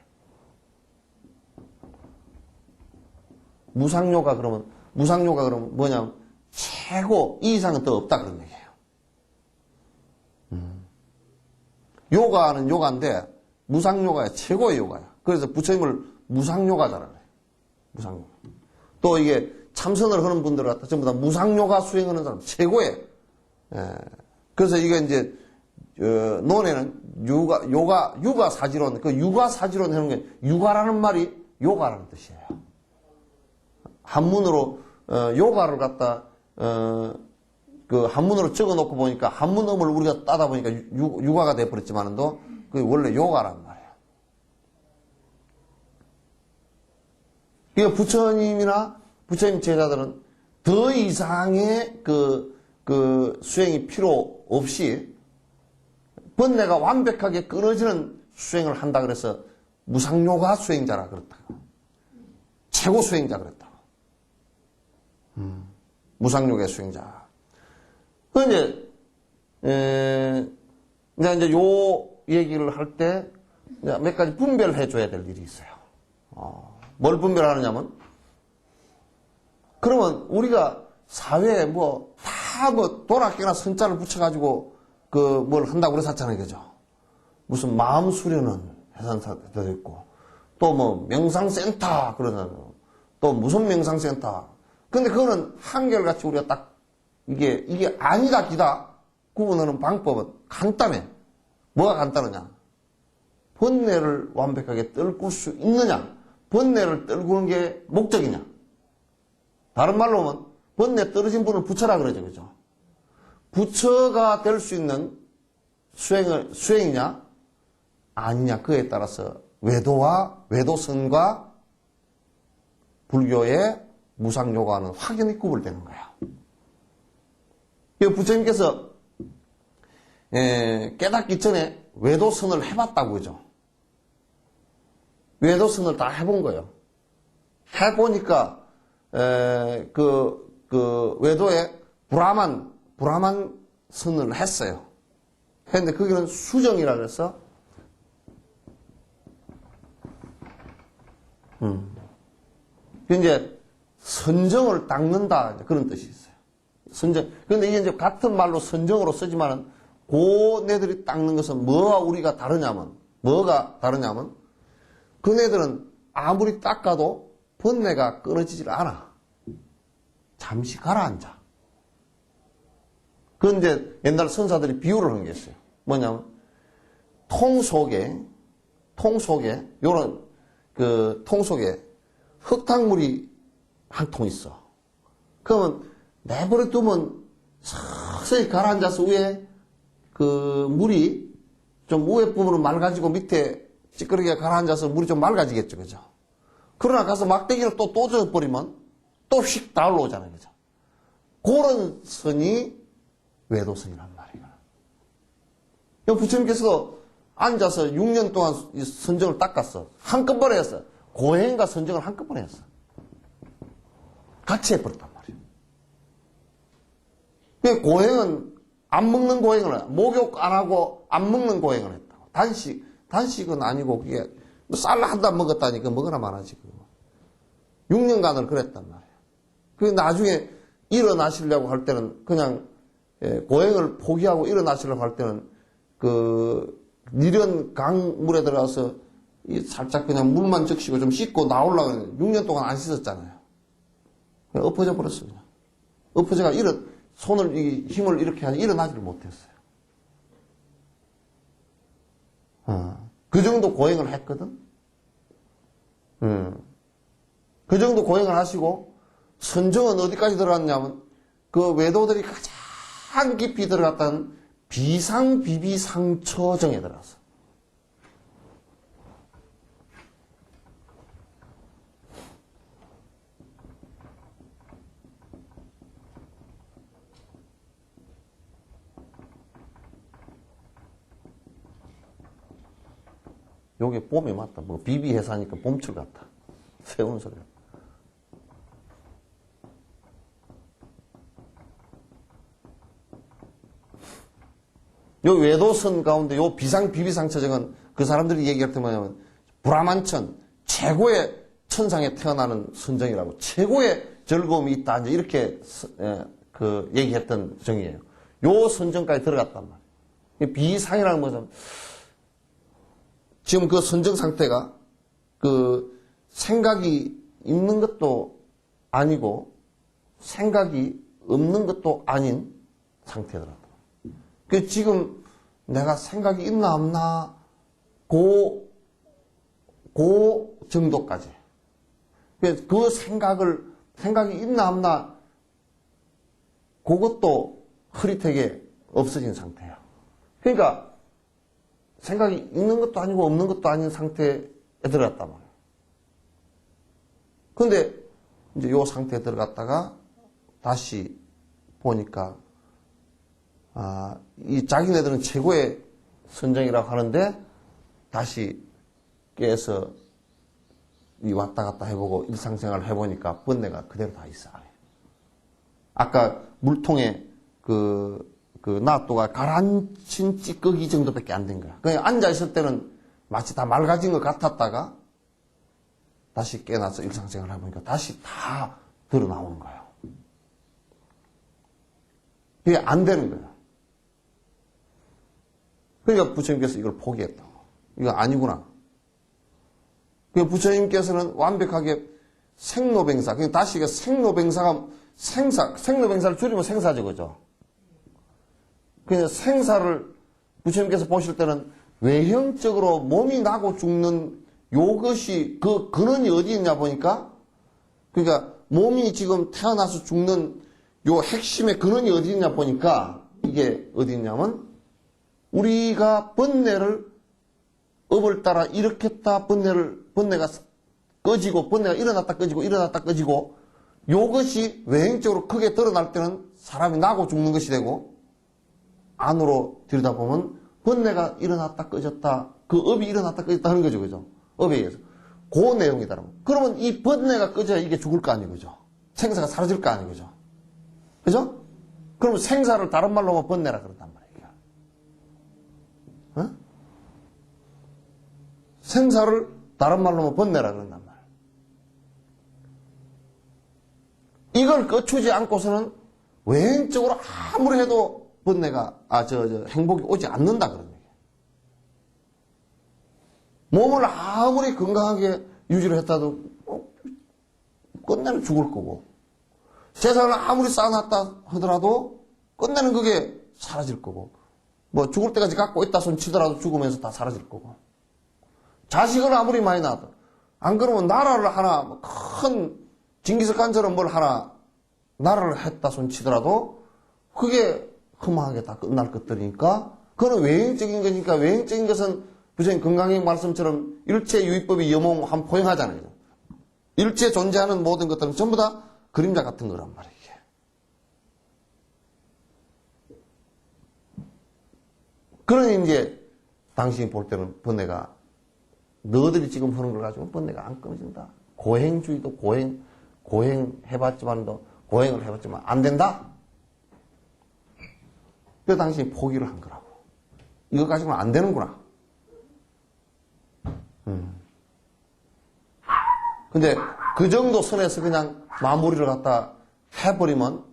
무상요가 그러면 뭐냐면 최고 이 이상은 더 없다 그런 얘기예요. 요가는 요가인데 무상요가야 최고의 요가야. 그래서 부처님을 무상요가자라고 해요. 무상요가. 또 이게 참선을 하는 분들 갖다 전부 다 무상요가 수행하는 사람 최고의. 그래서 이게 이제 논에는 육아 사지론 그 육아 사지론 하는 게 육아라는 말이 요가라는 뜻이에요. 한문으로 요가를 갖다 그 한문으로 적어놓고 보니까 한문음을 우리가 따다 보니까 육아가 돼버렸지만도 그 원래 요가란 말이에요. 그러니까 부처님 제자들은 더 이상의 그 수행이 필요 없이 번뇌가 완벽하게 끊어지는 수행을 한다 그래서 무상요가 수행자라 그렇다고. 최고 수행자 그랬다고. 무상요가의 수행자. 그 이제 요 얘기를 할 때 몇 가지 분별을 해줘야 될 일이 있어요. 뭘 분별하느냐면, 그러면 우리가 사회에 다 도락깨나 선자를 붙여가지고 뭘 한다고 그랬었잖아요. 그죠? 무슨 마음 수련은 해산사도 있고, 또 명상센터, 그러잖아요. 또 무슨 명상센터. 근데 그거는 한결같이 우리가 딱 이게 아니다 기다 구분하는 방법은 간단해. 뭐가 간단하냐? 번뇌를 완벽하게 떨굴 수 있느냐? 번뇌를 떨구는 게 목적이냐? 다른 말로 하면 번뇌 떨어진 분을 부처라 그러죠. 그죠? 부처가 될 수 있는 수행이냐? 아니냐? 그에 따라서 외도선과 불교의 무상요가는 확연히 구분되는 거야. 부처님께서 깨닫기 전에 외도선을 해봤다고 그죠? 외도선을 다 해본 거예요. 해보니까 외도에 브라만 선을 했어요. 했는데 거기는 수정이라 그래서 이제 선정을 닦는다 그런 뜻이 있어요. 선정. 그런데 이게 이제 같은 말로 선정으로 쓰지만은 고네들이 닦는 것은 뭐가 우리가 다르냐면 그네들은 아무리 닦아도 번뇌가 끊어지질 않아. 잠시 가라앉아. 그건 이제 옛날 선사들이 비유를 한 게 있어요. 뭐냐면 통 속에 요런 통 속에 흙탕물이 한 통 있어. 그러면 내버려 두면 서서히 가라앉아서 위에 물이 좀 위에 부분은 맑아지고 밑에 찌끄러기가 가라앉아서 물이 좀 맑아지겠죠. 그죠? 그러나 가서 막대기로 또 젖어버리면 또 휙 다 올라오잖아요. 그죠? 그런 선이 외도선이란 말이에요. 부처님께서 앉아서 6년 동안 선정을 닦았어. 한꺼번에 했어. 고행과 선정을 한꺼번에 했어. 같이 해버렸단 말이에요. 고행은 안 먹는 고행을 해. 목욕 안 하고 안 먹는 고행을 했다고. 단식은 아니고 그게 쌀 한 단 먹었다니까 먹으나 마나지. 6년간을 그랬단 말이에요. 그 나중에 일어나시려고 할 때는 그냥 고행을 포기하고 일어나시려고 할 때는 니련 강물에 들어가서 살짝 그냥 물만 적시고 좀 씻고 나오려고 했는데 6년 동안 안 씻었잖아요. 그냥 엎어져 버렸어요. 그냥. 엎어져가 손을 힘을 이렇게 하니 일어나지를 못했어요. 그 정도 고행을 했거든. 그 정도 고행을 하시고 선정은 어디까지 들어갔냐면 그 외도들이 가장 깊이 들어갔다는 비상비비상처정에 들어갔어. 요게 봄이 맞다. 뭐 비비해사니까 봄철 같다. 세우는 소리야. 요 외도선 가운데 요 비상비비상처정은 그 사람들이 얘기할 때 뭐냐면 브라만천 최고의 천상에 태어나는 선정이라고 최고의 즐거움이 있다 이제 이렇게 얘기했던 정이에요. 요 선정까지 들어갔단 말이에요. 비상이라는 것은 지금 그 선정 상태가 생각이 있는 것도 아니고 생각이 없는 것도 아닌 상태더라고요. 지금 내가 생각이 있나 없나 그 정도까지. 그 생각이 있나 없나 그것도 흐릿하게 없어진 상태예요. 그러니까 생각이 있는 것도 아니고 없는 것도 아닌 상태에 들어갔단 말이에요. 근데 이제 요 상태에 들어갔다가 다시 보니까 이 자기네들은 최고의 선정이라고 하는데 다시 깨서 왔다 갔다 해보고 일상생활을 해보니까 번뇌가 그대로 다 있어. 아까 물통에 낫또가 가라앉힌 찌꺼기 정도밖에 안 된 거야. 그냥 앉아있을 때는 마치 다 맑아진 것 같았다가 다시 깨어나서 일상생활을 해보니까 다시 다 드러나오는 거예요. 그게 안 되는 거예요. 그러니까 부처님께서 이걸 포기했다고. 이거 아니구나. 그러니까 부처님께서는 완벽하게 생로병사, 그러니까 다시 이게 생로병사를 줄이면 생사죠, 그죠? 그냥 생사를 부처님께서 보실 때는 외형적으로 몸이 나고 죽는 근원이 어디 있냐 보니까, 그러니까 몸이 지금 태어나서 죽는 요 핵심의 근원이 어디 있냐 보니까 이게 어디 있냐면 우리가 번뇌를 업을 따라 일으켰다 번뇌가 꺼지고 번뇌가 일어났다 꺼지고 일어났다 꺼지고 요것이 외행적으로 크게 드러날 때는 사람이 나고 죽는 것이 되고 안으로 들여다보면 번뇌가 일어났다 꺼졌다 그 업이 일어났다 꺼졌다 하는 거죠. 그죠? 업에 의해서. 그 내용이다. 그러면 이 번뇌가 꺼져야 이게 죽을 거 아니에요. 그죠? 생사가 사라질 거 아니에요. 그죠? 그죠? 그러면 생사를 다른 말로 하면 번뇌라 그런단 말이에요. 어? 생사를 다른 말로 하면 번뇌라 그런단 말이에요. 이걸 꺼추지 않고서는 외행적으로 아무리 해도 번뇌가, 행복이 오지 않는다 그런 얘기예요. 몸을 아무리 건강하게 유지를 했다도, 끝내는 죽을 거고, 재산을 아무리 쌓아놨다 하더라도, 끝내는 그게 사라질 거고, 뭐 죽을 때까지 갖고 있다 손 치더라도 죽으면서 다 사라질 거고, 자식을 아무리 많이 낳아도, 안 그러면 나라를 하나, 큰 징기스칸처럼 뭘 하나, 나라를 했다 손 치더라도, 그게 허망하게 다 끝날 것들이니까, 그거는 외행적인 거니까, 외행적인 것은 부처님 건강행 말씀처럼 일체 유의법이 여몽한 포용하잖아요. 일체 존재하는 모든 것들은 전부 다 그림자 같은 거란 말이에요. 그러니 이제 당신이 볼 때는 번뇌가 너희들이 지금 하는 걸 가지고 번뇌가 안 끊어진다. 고행주의도 고행을 해봤지만 안 된다. 그래서 당신이 포기를 한 거라고. 이거 가지고는 안 되는구나. 근데 그 정도 선에서 그냥 마무리를 갖다 해버리면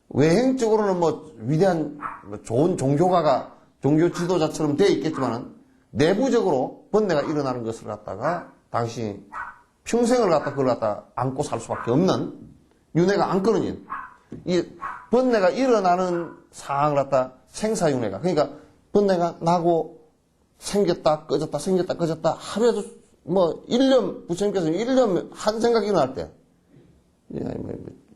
외행적으로는 뭐 위대한 좋은 종교 지도자처럼 되어 있겠지만은 내부적으로 번뇌가 일어나는 것을 갖다가 당신이 평생을 갖다 그걸 갖다 안고 살 수밖에 없는 윤회가 안 끊어진 이 번뇌가 일어나는 상황을 갖다 생사윤회가 그러니까 번뇌가 나고 생겼다 꺼졌다 생겼다 꺼졌다 하루에도 뭐 1년 부처님께서는 1년 한 생각이 일어날 때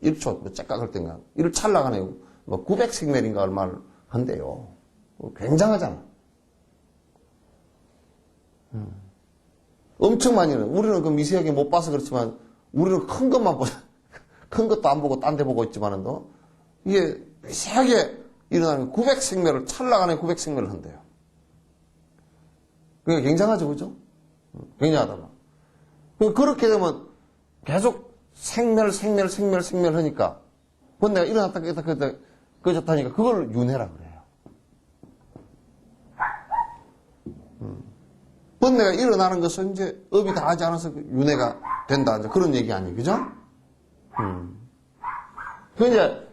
1초 뭐 째깍할 때인가 1 찰나가네 뭐 900생멸인가 얼마를 한대요. 굉장하잖아. 엄청 많이 일어나. 우리는 그 미세하게 못 봐서 그렇지만 우리는 큰 것만 보자. 큰 것도 안 보고 딴 데 보고 있지만은도 이게 미세하게 일어나는 900생멸을 찰나가네 900생멸을 한대요. 그게 굉장하죠, 그죠? 굉장하다. 그렇게 되면 계속 생멸 하니까 번뇌가 일어났다 깼다 꺼졌다니까 그걸 윤회라 그래요. 번뇌가 일어나는 것은 이제 업이 다 하지 않아서 윤회가 된다. 이제 그런 얘기 아니에요, 그죠? 그 이제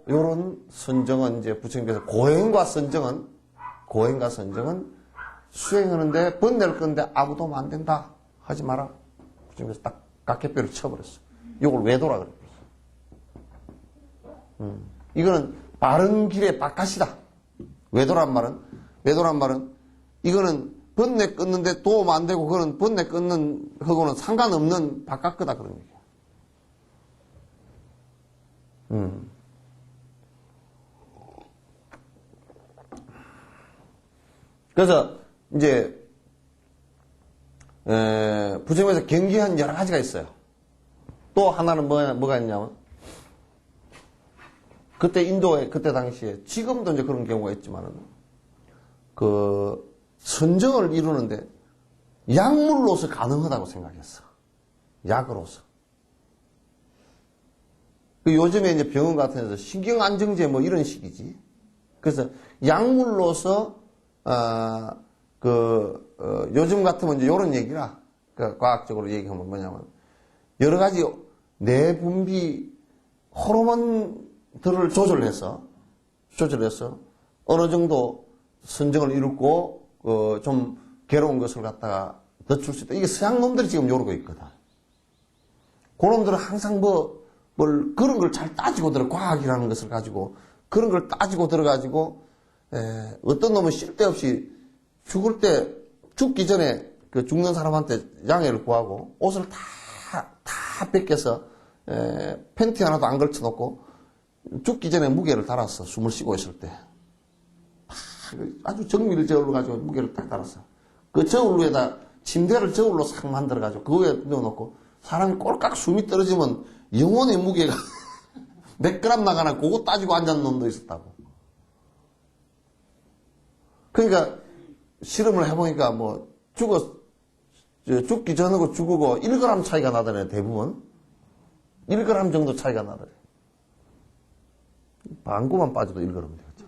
요런 선정은 이제 부처님께서 고행과 선정은 수행하는데 번뇌를 끄는데 아무도 하면 안 된다. 하지 마라. 부처님께서 딱 각개뼈를 쳐버렸어. 이걸 외도라 그랬어. 이거는 바른 길의 바깥이다. 외도란 말은 이거는 번뇌 끊는데 도움 안 되고 그거는 번뇌 끊는 하고는 상관없는 바깥 거다 그런 얘기야. 그래서 이제 부처님에서 경기한 여러 가지가 있어요. 또 하나는 뭐가 있냐면 그때 인도에 그때 당시에 지금도 이제 그런 경우가 있지만은 그 선정을 이루는데 약물로서 가능하다고 생각했어. 약으로서. 그 요즘에 이제 병원 같은 데서 신경안정제 뭐 이런 식이지. 그래서 약물로서 요즘 같으면 이제 요런 얘기라. 그 과학적으로 얘기하면 뭐냐면 여러 가지 내분비 호르몬들을 조절해서 어느 정도 선정을 이루고 좀 괴로운 것을 갖다가 늦출 수 있다. 이게 서양 놈들이 지금 요러고 있거든. 그놈들은 항상 뭘 그런 걸 잘 따지고 과학이라는 것을 가지고 그런 걸 따지고 들어가지고 어떤 놈은 쓸데없이 죽기 전에 그 죽는 사람한테 양해를 구하고 옷을 다 뺏겨서 팬티 하나도 안 걸쳐놓고 죽기 전에 무게를 달았어. 숨을 쉬고 있을 때. 아주 정밀 저울로 가지고 무게를 딱 달았어. 그 저울로에다 침대를 저울로 싹 만들어가지고 그거에 넣어놓고 사람이 꼴깍 숨이 떨어지면 영혼의 무게가 몇 그램 나가나 그거 따지고 앉은 놈도 있었다고. 그러니까 실험을 해보니까 뭐 죽기 전하고 죽고 1g 차이가 나더래 대부분. 1g 정도 차이가 나더래. 방구만 빠져도 1g 되겠죠.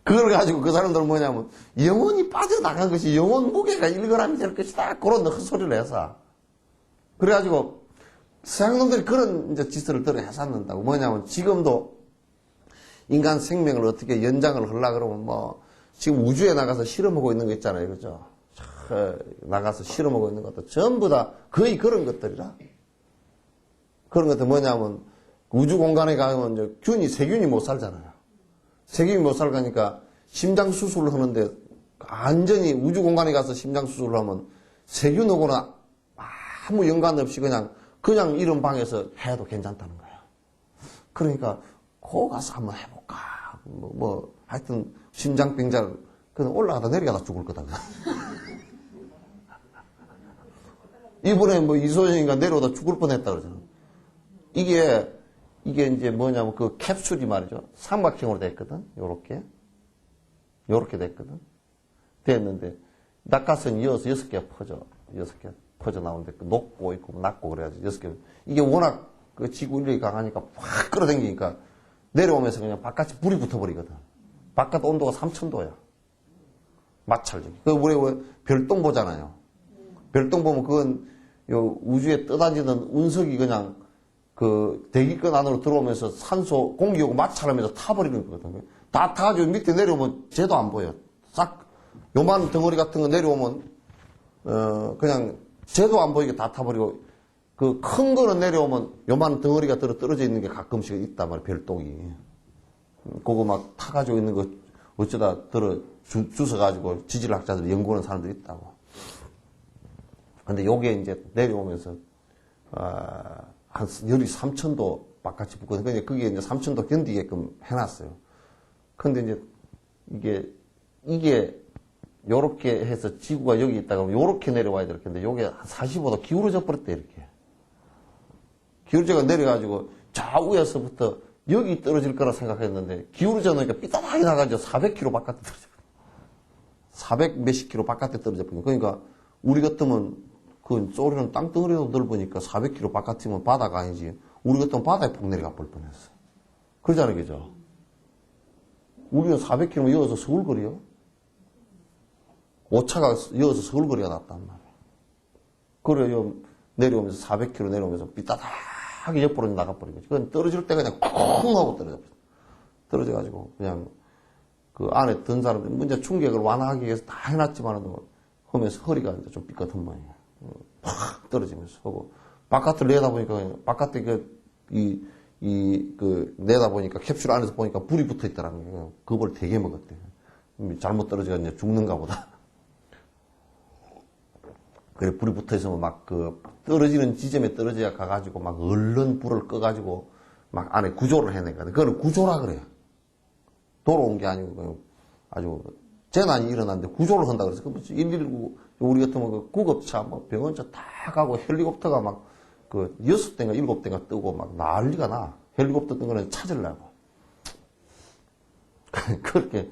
그걸 가지고 그 사람들은 뭐냐면 영혼이 빠져나간 것이 영혼 무게가 1g이 될 것이다. 그런 헛소리를 해서. 그래가지고 서양 놈들이 그런 이제 짓을 들어 해쌌는다고. 뭐냐면 지금도 인간 생명을 어떻게 연장을 하려고 그러면 뭐 지금 우주에 나가서 실험하고 있는 거 있잖아요. 그죠? 나가서 실험하고 있는 것도 전부 다 거의 그런 것들이라. 그런 것들 뭐냐면 우주 공간에 가면 이제 세균이 못 살잖아요. 세균이 못 살가니까 심장 수술을 하는데 완전히 우주 공간에 가서 심장 수술을 하면 세균하고는 아무 연관 없이 그냥 이런 방에서 해도 괜찮다는 거예요. 그러니까 거 가서 한번 해볼까. 하여튼 심장병자를 그냥 올라가다 내려가다 죽을 거다. 이번에 뭐 이소연이가 내려오다 죽을 뻔했다 그러잖아. 이게 이제 뭐냐면 그 캡슐이 말이죠. 삼각형으로 됐거든. 요렇게 됐거든. 됐는데 낙하선이 이어서 6개 퍼져 나오는데 높고 있고 낮고 그래가지고 6개. 이게 워낙 그 지구 인력이 강하니까 확 끌어당기니까 내려오면서 그냥 바깥에 불이 붙어버리거든. 바깥 온도가 3000도야. 마찰적이. 우리 왜 별똥 보잖아요. 별똥 보면 그건 요 우주에 떠다니는 운석이 그냥 그 대기권 안으로 들어오면서 산소 공기하고 마찰하면서 타버리는 거거든요. 다 타가지고 밑에 내려오면 쟤도 안 보여. 싹 요만 덩어리 같은 거 내려오면 그냥 쟤도 안 보이게 다 타버리고 그 큰 거는 내려오면 요만 덩어리가 떨어져 있는 게 가끔씩 있단 말이야. 별똥이. 그거 막 타가지고 있는 거 어쩌다 주워가지고 지질학자들 연구하는 사람들이 있다고. 근데 요게 이제 내려오면서 한 열이 3000도 바깥이 붙거든요. 근데 그게 이제 3000도 견디게끔 해놨어요. 근데 이제 이게 요렇게 해서 지구가 여기 있다가 요렇게 내려와야 될 텐데 요게 한 45도 기울어져 버렸대 이렇게. 기울어져가 내려가지고 좌우에서부터 여기 떨어질 거라 생각했는데 기울어져 놓으니까 삐딱하게 나가지고 400km 바깥에 떨어져. 400 몇십 킬로 바깥에 떨어져 버리니까. 그러니까 우리 같으면 그 쪼리는 땅덩어리도 넓으니까 400km 바깥이면 바다가 아니지. 우리 같으면 바다에 폭 내려가 볼 뻔했어. 그러잖아요, 그죠? 우리는 400km 이어서 서울거리요. 오차가 이어서 서울거리가 났단 말이야. 그래요, 내려오면서 400km 내려오면서 삐딱하게 옆으로 나가버린 거지. 그건 떨어질 때 그냥 쿵 하고 떨어져가지고 그냥 그 안에 든 사람들이 문제 충격을 완화하기 위해서 다 해놨지만 하면서 허리가 이제 좀 삐끗한 모양이야. 팍 떨어지면서 하고 바깥을 내다보니까 그냥 바깥에 내다보니까 캡슐 안에서 보니까 불이 붙어 있더라는 거예요. 그걸 되게 먹었대. 잘못 떨어져가 이제 죽는가 보다. 그래 불이 붙어 있으면 막 그 떨어지는 지점에 떨어져야 가가지고 막 얼른 불을 꺼가지고 막 안에 구조를 해내거든. 그거는 구조라 그래요. 돌아온 게 아니고 그냥 아주 재난이 일어났는데 구조를 한다 그래서 119 우리 같으면 그 구급차 뭐 병원차 다 가고 헬리콥터가 막 그 6대인가 7대인가 뜨고 막 난리가 나. 헬리콥터 뜬 거는 찾으려고. 그렇게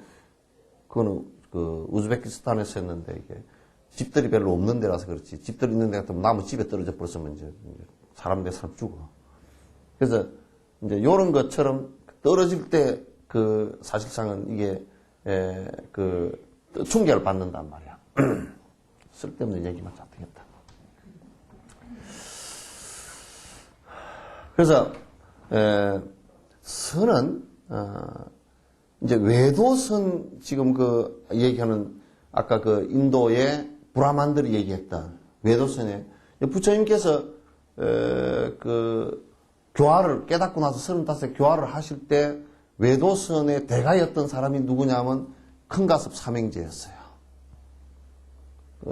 그거는 그 우즈베키스탄에서 했는데 이게 집들이 별로 없는 데라서 그렇지. 집들이 있는 데 같으면 나무 집에 떨어져 버렸으면 이제 사람 대 사람 죽어. 그래서 이제 요런 것처럼 떨어질 때 그 사실상은 이게 그 충격을 받는단 말이야. 쓸데없는 얘기만 잡히겠다. 그래서 선은 이제 외도선 지금 그 얘기하는 아까 그 인도의 브라만들이 얘기했던 외도선에 부처님께서 그 교화를 깨닫고 나서 35세 교화를 하실 때 외도선의 대가였던 사람이 누구냐면 큰가섭 삼행제였어요.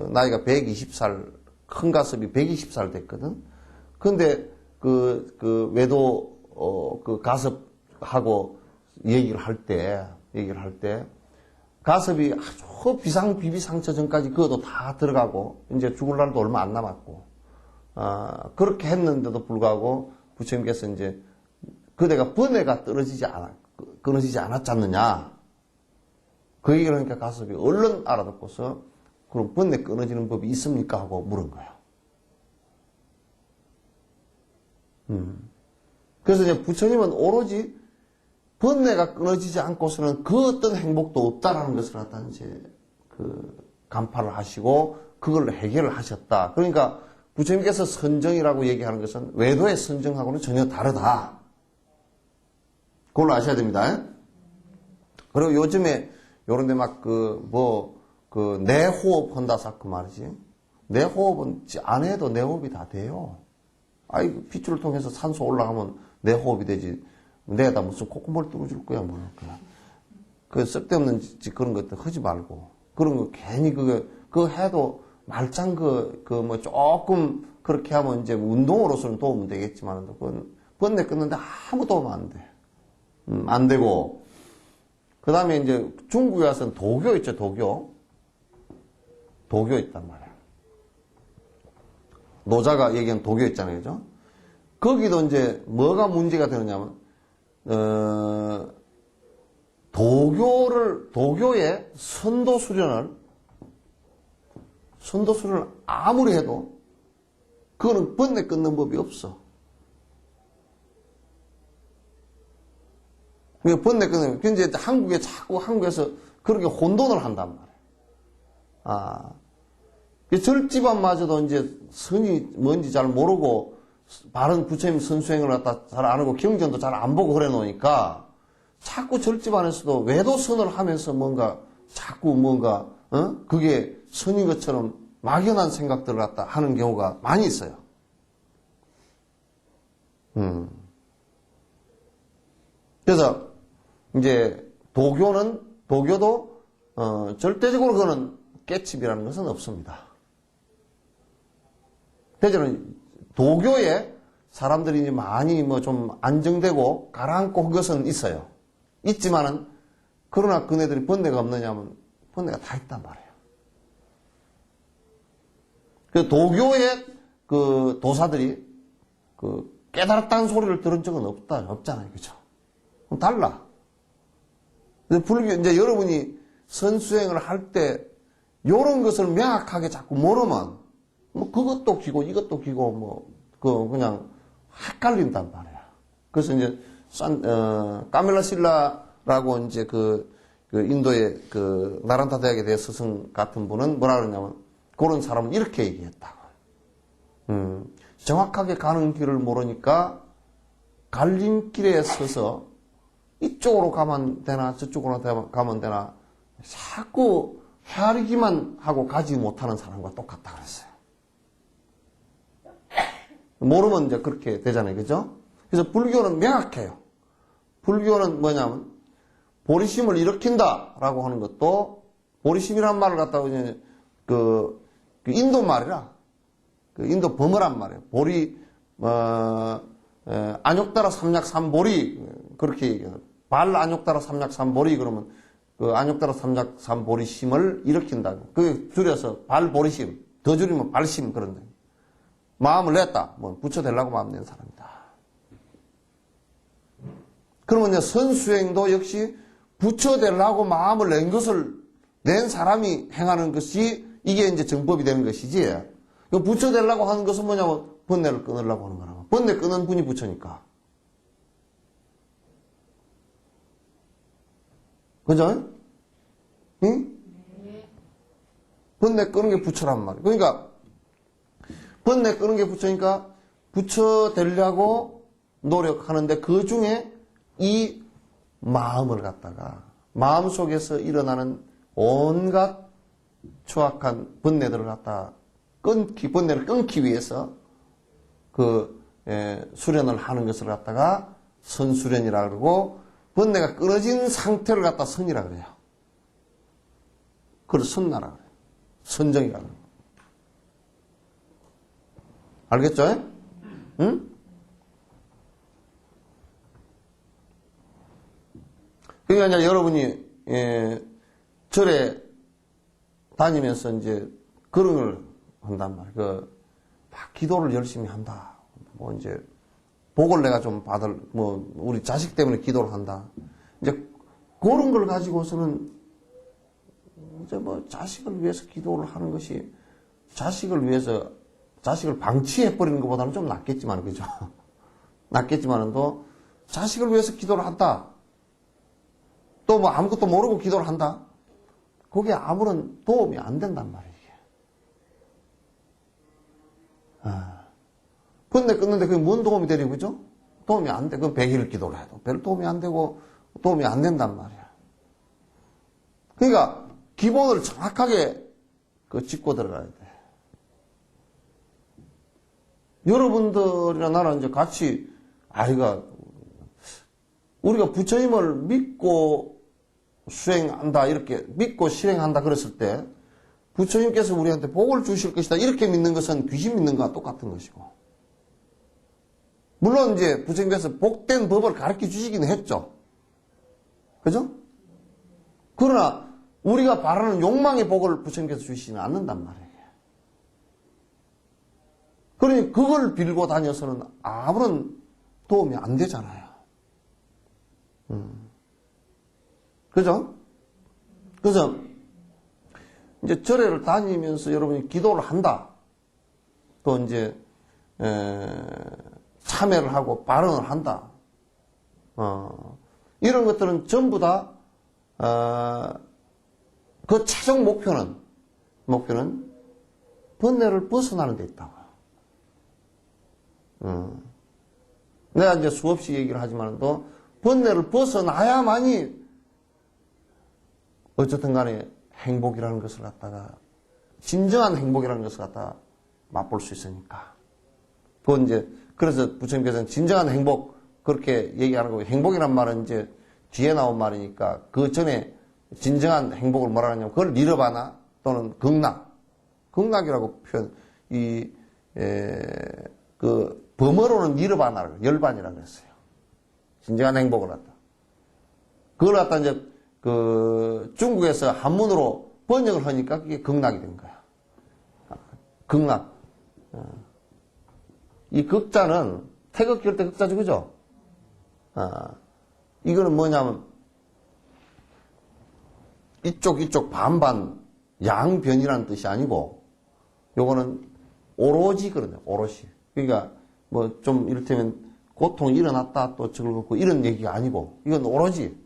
나이가 120살 큰 가섭이 120살 됐거든. 근데 외도, 가섭하고 얘기를 할 때, 가섭이 아주 비상비비상처 전까지 그것도 다 들어가고, 이제 죽을 날도 얼마 안 남았고, 그렇게 했는데도 불구하고, 부처님께서 이제, 그대가 번뇌가 끊어지지 않았잖느냐. 그 얘기를 하니까 가섭이 얼른 알아듣고서, 그럼 번뇌 끊어지는 법이 있습니까? 하고 물은 거야. 그래서 이제 부처님은 오로지 번뇌가 끊어지지 않고서는 그 어떤 행복도 없다라는 것을 갖다 이제 간파를 하시고 그걸 해결을 하셨다. 그러니까 부처님께서 선정이라고 얘기하는 것은 외도의 선정하고는 전혀 다르다. 그걸로 아셔야 됩니다. 그리고 요즘에 요런데 막 내호흡 한다사 그 말이지. 내호흡은 안 해도 내호흡이 다 돼요. 아이 핏줄을 통해서 산소 올라가면 내호흡이 되지. 내에다 무슨 콧구멍을 뚫어줄 거야 뭐. 그 쓸데없는 그런 것들 하지 말고 그런 거 괜히 그거 해도 말짱 뭐 조금 그렇게 하면 이제 운동으로서는 도움은 되겠지만 그건 번뇌 끊는데 아무 도움 안 돼. 안 되고 그 다음에 이제 중국에 와서는 도교 있죠. 도교 있단 말이야. 노자가 얘기한 도교 있잖아요. 그죠? 거기도 이제 뭐가 문제가 되느냐면 도교의 선도 수련을 아무리 해도 그거는 번뇌 끊는 법이 없어. 그러니까 번뇌 끊는 법. 근데 한국에서 그렇게 혼돈을 한단 말이야. 절집안마저도 이제 선이 뭔지 잘 모르고 바른 부처님 선수행을 갖다 잘 안 하고 경전도 잘 안 보고 그래 놓으니까 자꾸 절집안에서도 외도선을 하면서 그게 선인 것처럼 막연한 생각들을 갖다 하는 경우가 많이 있어요. 그래서 이제 도교도 절대적으로 그거는 깨집이라는 것은 없습니다. 대체로는 도교에 사람들이 이제 많이 좀 안정되고 가라앉고 한 것은 있어요. 있지만은, 그러나 그네들이 번뇌가 없느냐면, 번뇌가 다 있단 말이에요. 그 도교의 도사들이 깨달았다는 소리를 들은 적은 없잖아요. 그죠? 그럼 달라. 불교, 이제 여러분이 선수행을 할 때, 요런 것을 명확하게 자꾸 모르면, 그것도 기고, 이것도 기고, 그냥 헷갈린단 말이야. 그래서 이제, 까밀라 실라라고 이제 인도의 나란타 대학에 대해 스승 같은 분은 뭐라 그러냐면, 그런 사람은 이렇게 얘기했다고. 정확하게 가는 길을 모르니까, 갈림길에 서서, 이쪽으로 가면 되나, 저쪽으로 가면 되나, 자꾸 헤아리기만 하고 가지 못하는 사람과 똑같다 그랬어요. 모르면 이제 그렇게 되잖아요. 그죠? 그래서 불교는 명확해요. 불교는 뭐냐면, 보리심을 일으킨다라고 하는 것도, 보리심이란 말을 갖다가 이제, 인도 말이라, 인도 범어란 말이에요. 안욕따라 삼약삼보리, 그렇게 얘기해요. 발 안욕따라 삼약삼보리, 그러면, 안욕따라 삼약삼보리심을 일으킨다고. 그게 줄여서 발보리심, 더 줄이면 발심, 그런데. 마음을 냈다. 부처되려고 마음 낸 사람이다. 그러면 이제 선수행도 역시 부처되려고 마음을 낸 사람이 행하는 것이 이게 이제 정법이 되는 것이지. 부처되려고 하는 것은 뭐냐면 번뇌를 끊으려고 하는 거라고. 번뇌 끊은 분이 부처니까. 그죠? 응? 번뇌 끄는 게 부처란 말이에요. 그러니까 번뇌 끄는 게 부처니까 부처 되려고 노력하는데 그 중에 이 마음을 갖다가 마음속에서 일어나는 온갖 추악한 번뇌들을 갖다 번뇌를 끊기 위해서 수련을 하는 것을 갖다가 선수련이라 그러고 번뇌가 끊어진 상태를 갖다 선이라 그래요. 그걸 선나라 그래요. 선정이라 그래요. 알겠죠? 응? 그러니까 이제 여러분이 절에 다니면서 이제 그런 걸 한단 말이에요. 막 기도를 열심히 한다. 뭐 이제 복을 내가 좀 받을, 뭐 우리 자식 때문에 기도를 한다. 이제 그런 걸 가지고서는 이제 뭐 자식을 위해서 기도를 하는 것이 자식을 위해서 자식을 방치해버리는 것보다는 좀 낫겠지만, 그죠? 낫겠지만은 또 자식을 위해서 기도를 한다. 또 뭐 아무것도 모르고 기도를 한다. 그게 아무런 도움이 안 된단 말이에요. 번뇌 끊는데 그게 뭔 도움이 되려, 그죠? 도움이 안 돼. 그건 100일 기도를 해도 별 도움이 안 되고 도움이 안 된단 말이야. 그러니까 기본을 정확하게 짚고 들어가야 돼. 여러분들이나 나랑 이제 같이 우리가 부처님을 믿고 수행한다, 이렇게 믿고 실행한다 그랬을 때 부처님께서 우리한테 복을 주실 것이다, 이렇게 믿는 것은 귀신 믿는 것과 똑같은 것이고, 물론 이제 부처님께서 복된 법을 가르쳐 주시긴 했죠. 그죠? 그러나 우리가 바라는 욕망의 복을 부처님께서 주시지는 않는단 말이에요. 그러니 그걸 빌고 다녀서는 아무런 도움이 안 되잖아요. 그죠? 그래서 이제 절에를 다니면서 여러분이 기도를 한다. 또 이제 참회를 하고 발언을 한다. 이런 것들은 전부 다 그 최종 목표는 번뇌를 벗어나는 데 있다고요. 내가 이제 수없이 얘기를 하지만 또 번뇌를 벗어나야만이 어쨌든 간에 행복이라는 것을 갖다가, 진정한 행복이라는 것을 갖다가 맛볼 수 있으니까. 그건 이제, 그래서 부처님께서는 진정한 행복, 그렇게 얘기하는 거고, 행복이란 말은 이제 뒤에 나온 말이니까, 그 전에 진정한 행복을 뭐라 하냐면, 그걸 니르바나 또는 극락이라고 표현, 범어로는 니르바나를, 열반이라고 했어요. 진정한 행복을 갖다. 그걸 갖다 이제, 중국에서 한문으로 번역을 하니까 그게 극락이 된 거야. 극락. 이 극자는 태극 기를 때 극자죠, 그죠? 이거는 뭐냐면, 이쪽 반반, 양변이라는 뜻이 아니고, 요거는 오로지 그러네요, 오롯이. 그러니까, 뭐 좀 이를테면, 고통이 일어났다, 또 즐겁고, 이런 얘기가 아니고, 이건 오로지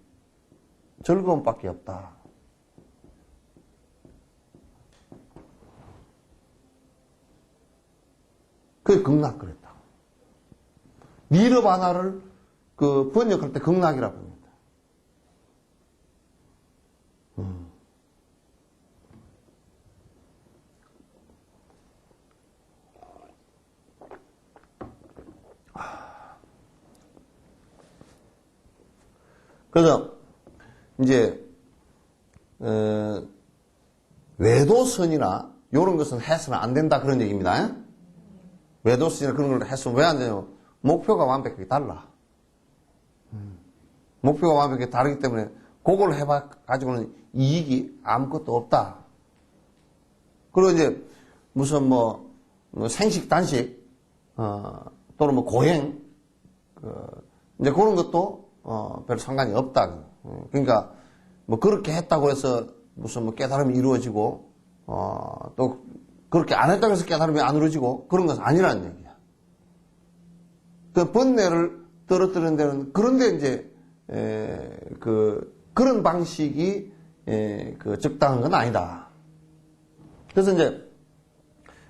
즐거움밖에 없다. 그게 극락 그랬다. 니르바나를 번역할 때 극락이라고 합니다. 그래서 이제 외도선이나 이런 것은 해서는 안 된다, 그런 얘기입니다. 외도선이나 그런 걸 해서는 왜 안 되냐면 목표가 완벽하게 달라. 목표가 완벽하게 다르기 때문에 그걸 해봐 가지고는 이익이 아무것도 없다. 그리고 이제 무슨 뭐 생식 단식 또는 뭐 고행 이제 그런 것도 별 상관이 없다. 그러니까 뭐 그렇게 했다고 해서 무슨 뭐 깨달음이 이루어지고 또 그렇게 안 했다고 해서 깨달음이 안 이루어지고 그런 것은 아니라는 얘기야. 그 번뇌를 떨어뜨리는 데는 그런데 이제 그런 방식이 적당한 건 아니다. 그래서 이제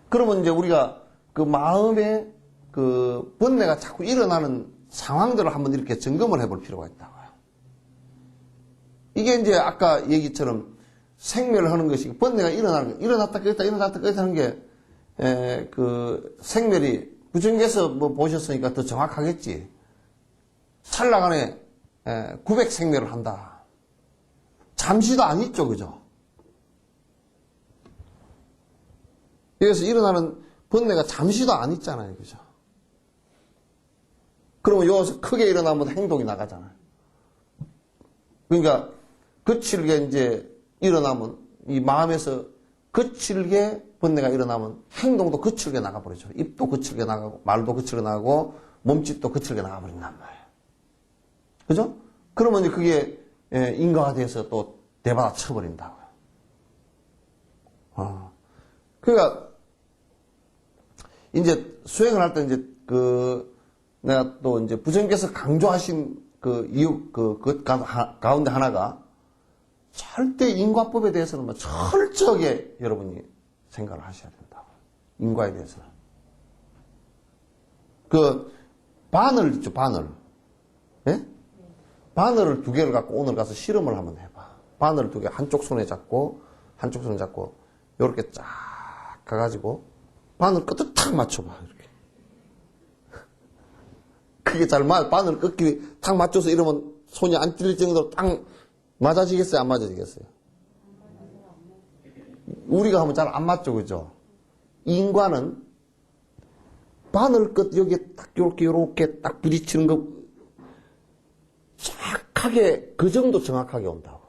그러면 이제 우리가 그 마음에 그 번뇌가 자꾸 일어나는 상황들을 한번 이렇게 점검을 해볼 필요가 있다고요. 이게 이제 아까 얘기처럼 생멸을 하는 것이 번뇌가 일어났다 끄었다 하는 게 그 생멸이 부처님께서 뭐 보셨으니까 더 정확하겠지. 찰나간에 900생멸을 한다. 잠시도 안 있죠, 그죠? 여기서 일어나는 번뇌가 잠시도 안 있잖아요. 그죠? 그러면 여기서 크게 일어나면 행동이 나가잖아요. 그러니까 거칠게 이제 일어나면 이 마음에서 거칠게 번뇌가 일어나면 행동도 거칠게 나가버리죠. 입도 거칠게 나가고 말도 거칠게 나가고 몸짓도 거칠게 나가버린단 말이에요. 그죠? 그러면 이제 그게 인과가 돼서 또 대받아 쳐버린다고요. 그러니까 이제 수행을 할 때 이제 내가 또 이제 부처님께서 강조하신 그 이유 그 가운데 하나가 절대 인과법에 대해서는 뭐 철저하게 여러분이 생각을 하셔야 된다고. 인과에 대해서는. 그 바늘 있죠, 바늘. 예? 바늘을 2개를 갖고 오늘 가서 실험을 한번 해봐. 바늘을 2개 한쪽 손에 잡고 한쪽 손에 잡고 요렇게 쫙 가가지고 바늘 끝을 탁 맞춰봐. 이렇게. 그게 잘 바늘 끝끼리 탁 맞춰서 이러면 손이 안 찔릴 정도로 딱 맞아지겠어요? 안 맞아지겠어요? 우리가 하면 잘 안 맞죠, 그죠? 인과는 바늘 끝 여기에 딱 요렇게 딱 부딪히는 거 정확하게 그 정도 정확하게 온다고.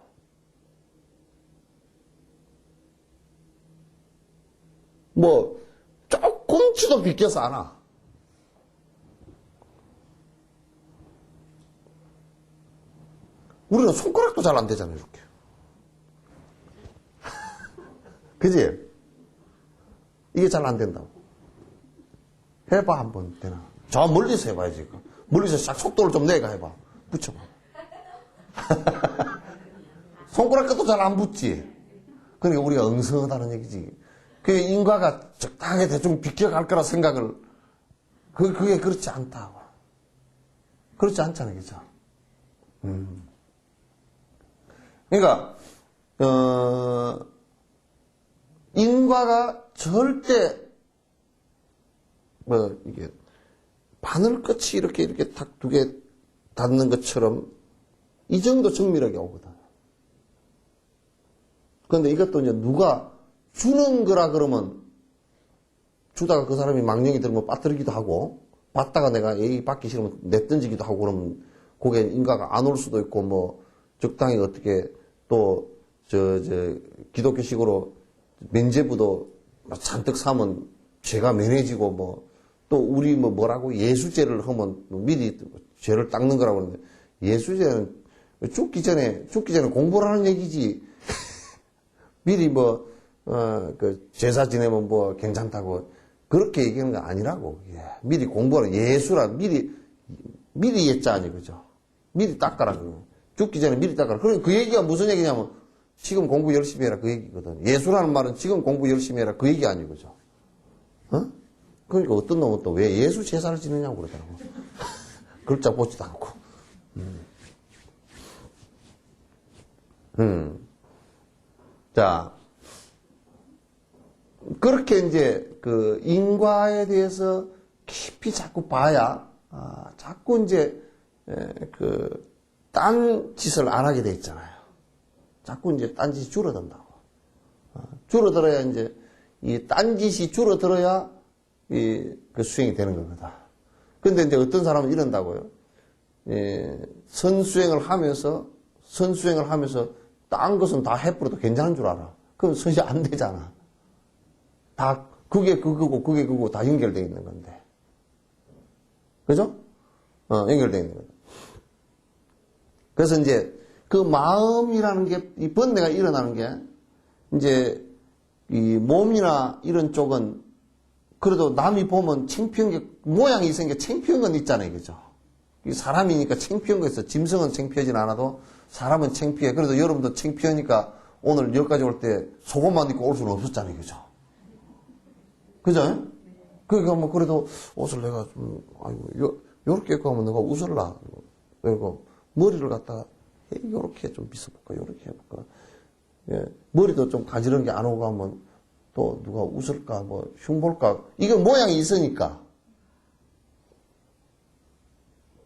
뭐 조금치도 비껴서 안 와. 우리는 손가락도 잘 안 되잖아요, 이렇게. 그지? 이게 잘 안 된다고. 해봐, 한번 되나? 저 멀리서 해봐야지. 멀리서 싹 속도를 좀 내가 해봐. 붙여봐. 손가락 끝도 잘 안 붙지? 그러니까 우리가 엉성하다는 얘기지. 그 인과가 적당하게 대충 비켜갈 거라 생각을, 그게 그렇지 않다고. 그렇지 않잖아요, 그죠? 그러니까, 인과가 절대, 이게, 바늘 끝이 이렇게 탁 2개 닿는 것처럼 이 정도 정밀하게 오거든. 그런데 이것도 이제 누가 주는 거라 그러면 주다가 그 사람이 망령이 들면 빠뜨리기도 하고, 받다가 내가 받기 싫으면 내던지기도 하고 그러면 그게 인과가 안 올 수도 있고, 뭐, 적당히 어떻게 또, 기독교식으로 면죄부도 잔뜩 사면 죄가 면해지고, 뭐, 또 우리 뭐라고 예수죄를 하면 미리 죄를 닦는 거라고 하는데, 예수죄는 죽기 전에 공부를 하는 얘기지. 미리 제사 지내면 뭐 괜찮다고 그렇게 얘기하는 거 아니라고. 미리 공부하라. 예수라. 미리 예자 아니, 그죠? 미리 닦아라. 죽기 전에 미리 닦아라. 그 얘기가 무슨 얘기냐면, 지금 공부 열심히 해라. 그 얘기거든. 예수라는 말은 지금 공부 열심히 해라. 그 얘기 아니, 그죠? 그러니까 어떤 놈은 또 왜 예수 제사를 지내냐고 그러더라고. 글자 보지도 않고. 자, 그렇게 이제 그 인과에 대해서 깊이 자꾸 봐야, 자꾸 이제, 딴 짓을 안 하게 돼 있잖아요. 자꾸 이제 딴 짓이 줄어든다고. 줄어들어야 이제, 이 딴 짓이 줄어들어야 그 수행이 되는 거거든. 근데 이제 어떤 사람은 이런다고요. 선수행을 하면서 딴 것은 다 해버려도 괜찮은 줄 알아. 그럼 선이 안 되잖아. 다 그게 그거고 다 연결되어 있는 건데. 그죠? 연결되어 있는 거다. 그래서 이제 그 마음이라는 게, 이 번뇌가 일어나는 게, 이제 이 몸이나 이런 쪽은 그래도 남이 보면 창피한 게, 모양이 있으니까 창피한 건 있잖아요. 그죠? 사람이니까 창피한 거 있어. 짐승은 창피하진 않아도 사람은 창피해. 그래도 여러분도 창피하니까 오늘 여기까지 올 때 속옷만 입고 올 수는 없었잖아요. 그죠? 그죠? 그러니까 뭐 그래도 옷을 내가 좀, 요렇게 입고 하면 내가 웃을라. 그리고 머리를 갖다가 요렇게 좀 빗어볼까? 요렇게 해볼까? 예. 머리도 좀 가지런 게 안 오고 하면 또 누가 웃을까? 뭐 흉볼까? 이게 모양이 있으니까.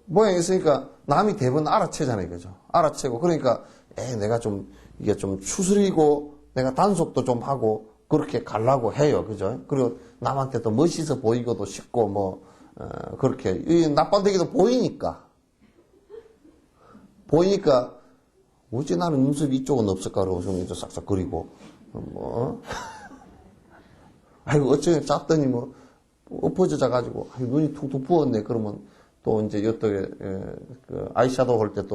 모양이 있으니까 남이 대부분 알아채잖아요. 그죠? 알아채고. 그러니까, 내가 좀, 이게 좀 추스리고, 내가 단속도 좀 하고, 그렇게 가려고 해요. 그죠? 그리고 남한테 또 멋있어 보이고도 싶고, 그렇게. 이 나빤데기도 보이니까. 어찌 나는 눈썹 이쪽은 없을까? 그러고 좀 이제 싹싹 그리고, 아이고, 어쩌면 짰더니 엎어져 자가지고, 눈이 퉁퉁 부었네. 그러면 또 이제 이쪽에, 그 아이섀도우 할 때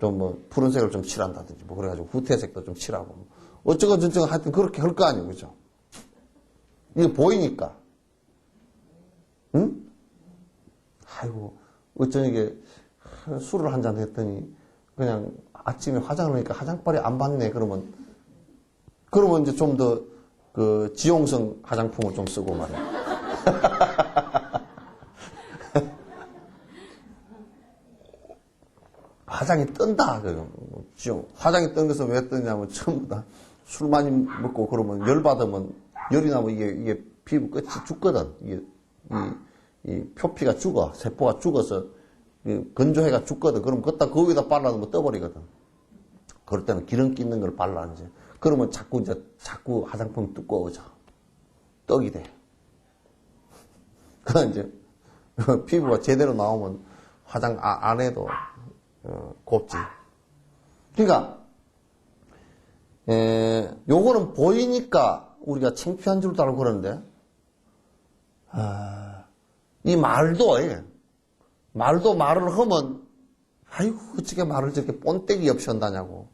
또 푸른색을 좀 칠한다든지, 그래가지고 후퇴색도 좀 칠하고, 어쩌고 저쩌고 하여튼 그렇게 할 거 아니에요. 그죠? 이게 보이니까. 응? 아이고, 어쩌게 술을 한잔 했더니, 그냥 아침에 화장을 하니까 화장빨이 안 받네. 그러면 이제 좀 더, 지용성 화장품을 좀 쓰고 말이야. 화장이 뜬다. 화장이 뜬 것은 왜 뜨냐면, 전부 다 술 많이 먹고 그러면 열받으면, 열이 나면 이게 피부 끝이 죽거든. 이 표피가 죽어. 세포가 죽어서, 건조해가 죽거든. 그럼 거기다 발라놓으면 떠버리거든. 그럴 때는 기름기 있는 걸 발라, 이제. 그러면 자꾸 화장품이 두꺼워져. 떡이 돼. 그럼 이제, 피부가 제대로 나오면 화장 안 해도, 곱지. 그러니까, 요거는 보이니까 우리가 창피한 줄도 알고 그러는데, 이 말도 말을 하면, 아이고, 어떻게 말을 저렇게 뻔때기 없이 한다냐고.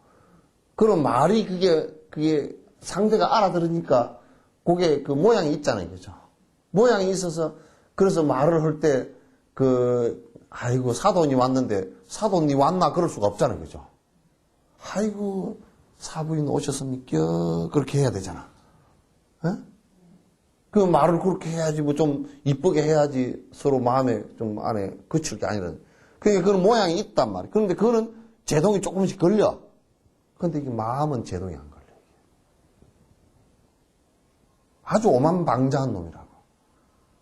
그럼 말이 그게 상대가 알아들으니까, 그게 그 모양이 있잖아요. 그죠? 모양이 있어서, 그래서 말을 할 때, 아이고, 사돈이 왔는데, 사돈이 왔나? 그럴 수가 없잖아요. 그죠? 아이고, 사부인 오셨습니까? 그렇게 해야 되잖아. 에? 그 말을 그렇게 해야지, 좀 이쁘게 해야지 서로 마음에 좀 안에 거칠 게 아니라. 그러니까 그런 모양이 있단 말이야. 그런데 그거는 제동이 조금씩 걸려. 그런데 이게 마음은 제동이 안 걸려. 아주 오만방자한 놈이라고.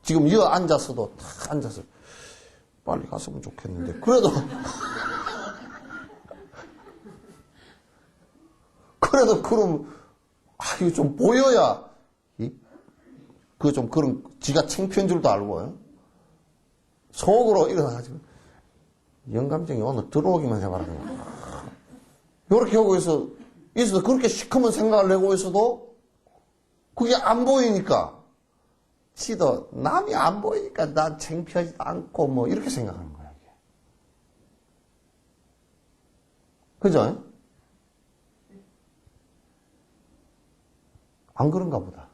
지금 여 앉아서도 탁 앉아서 빨리 갔으면 좋겠는데. 그래도 그럼 이거 좀 보여야 그런 지가 창피한 줄도 알고 속으로 일어나가지고 영감쟁이 오늘 들어오기만 해봐라. 이렇게 하고 있어도 그렇게 시커먼 생각을 내고 있어도 그게 안 보이니까 지도 남이 안 보이니까 난 창피하지도 않고 이렇게 생각하는 거야. 이게. 그죠? 안 그런가 보다.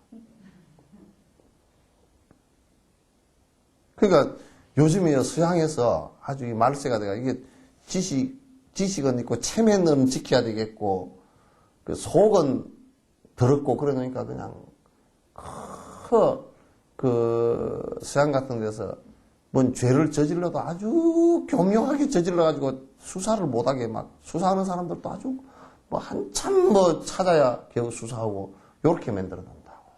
그러니까 요즘에 서양에서 아주 이 말세가 돼가 이게 지식은 있고 체면은 지켜야 되겠고 그 속은 더럽고 그러니까 그냥 그 서양 같은 데서 뭔 죄를 저질러도 아주 교묘하게 저질러가지고 수사를 못하게 막 수사하는 사람들도 아주 한참 찾아야 겨우 수사하고 요렇게 만들어 놓는다고.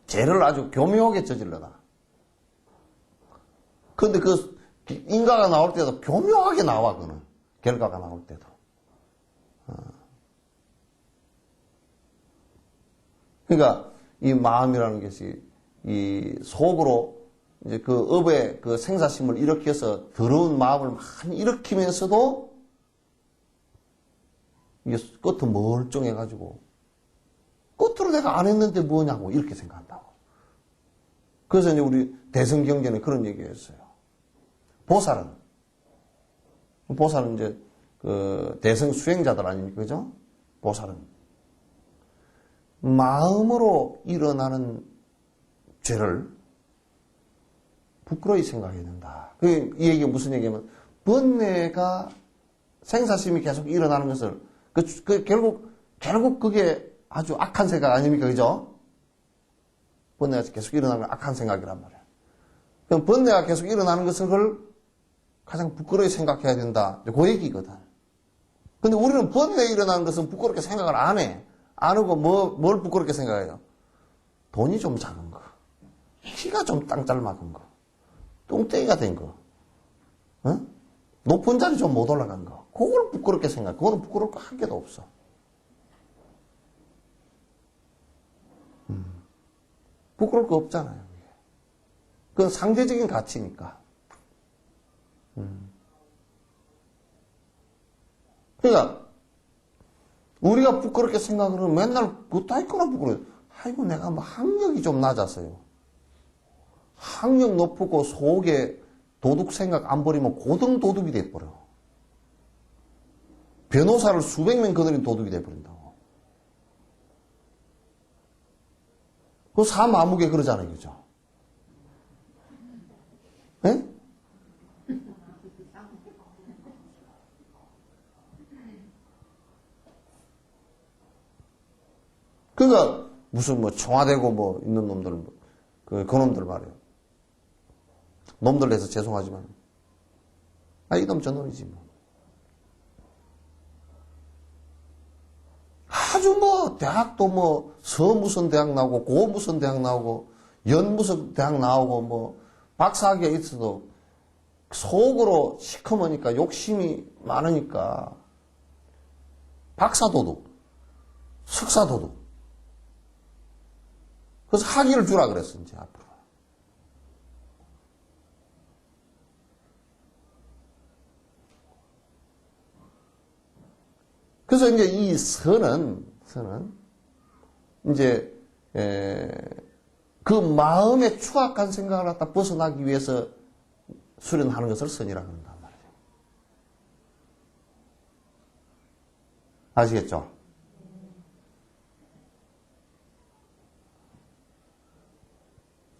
죄를 아주 교묘하게 저질러다. 근데 인가가 나올 때도 교묘하게 나와, 그는. 결과가 나올 때도. 그러니까, 이 마음이라는 것이, 이 속으로, 이제 그 업의 그 생사심을 일으켜서 더러운 마음을 많이 일으키면서도, 이게 끝은 멀쩡해가지고, 끝으로 내가 안 했는데 뭐냐고, 이렇게 생각한다고. 그래서 이제 우리 대성경전에 그런 얘기 했어요. 보살은 이제 그 대성 수행자들 아닙니까? 그죠? 보살은 마음으로 일어나는 죄를 부끄러이 생각해야 된다. 이 얘기가 무슨 얘기냐면 번뇌가 생사심이 계속 일어나는 것을 결국 그게 아주 악한 생각 아닙니까? 그죠? 번뇌가 계속 일어나는 악한 생각이란 말이야. 그럼 번뇌가 계속 일어나는 것을 가장 부끄러이 생각해야 된다. 그 얘기거든. 근데 우리는 번뇌가 일어나는 것은 부끄럽게 생각을 안 해. 안 하고 뭘 부끄럽게 생각해요? 돈이 좀 작은 거. 키가 좀 땅짤막은 거. 뚱땡이가 된 거. 어? 높은 자리 좀 못 올라간 거. 그걸 부끄럽게 생각해. 그거는 부끄러울 거 한 개도 없어. 부끄러울 거 없잖아요. 그건 상대적인 가치니까. 그러니까 우리가 부끄럽게 생각을 하면 맨날 그것도 있거나 부끄러워요. 아이고 내가 뭐 학력이 좀 낮아서요. 학력 높고 속에 도둑 생각 안 버리면 고등 도둑이 돼버려. 변호사를 수백 명 거느린 도둑이 돼버린다고. 그 사마무게 그러잖아요. 그죠? 예? 그러니까 무슨 뭐 청와대고 뭐 있는 놈들 그놈들 말이에요. 놈들 해서 죄송하지만 이놈 저놈이지 뭐. 아주 뭐 대학도 뭐 서 무슨 대학 나오고 고 무슨 대학 나오고 연 무슨 대학 나오고 뭐 박사학위가 있어도 속으로 시커머니까 욕심이 많으니까 박사도둑, 석사도둑. 그래서 학위를 주라 그랬어 이제 앞으로. 그래서 이제 이 선은 이제 그 마음의 추악한 생각을 갖다 벗어나기 위해서 수련하는 것을 선이라고 한단 말이에요. 아시겠죠?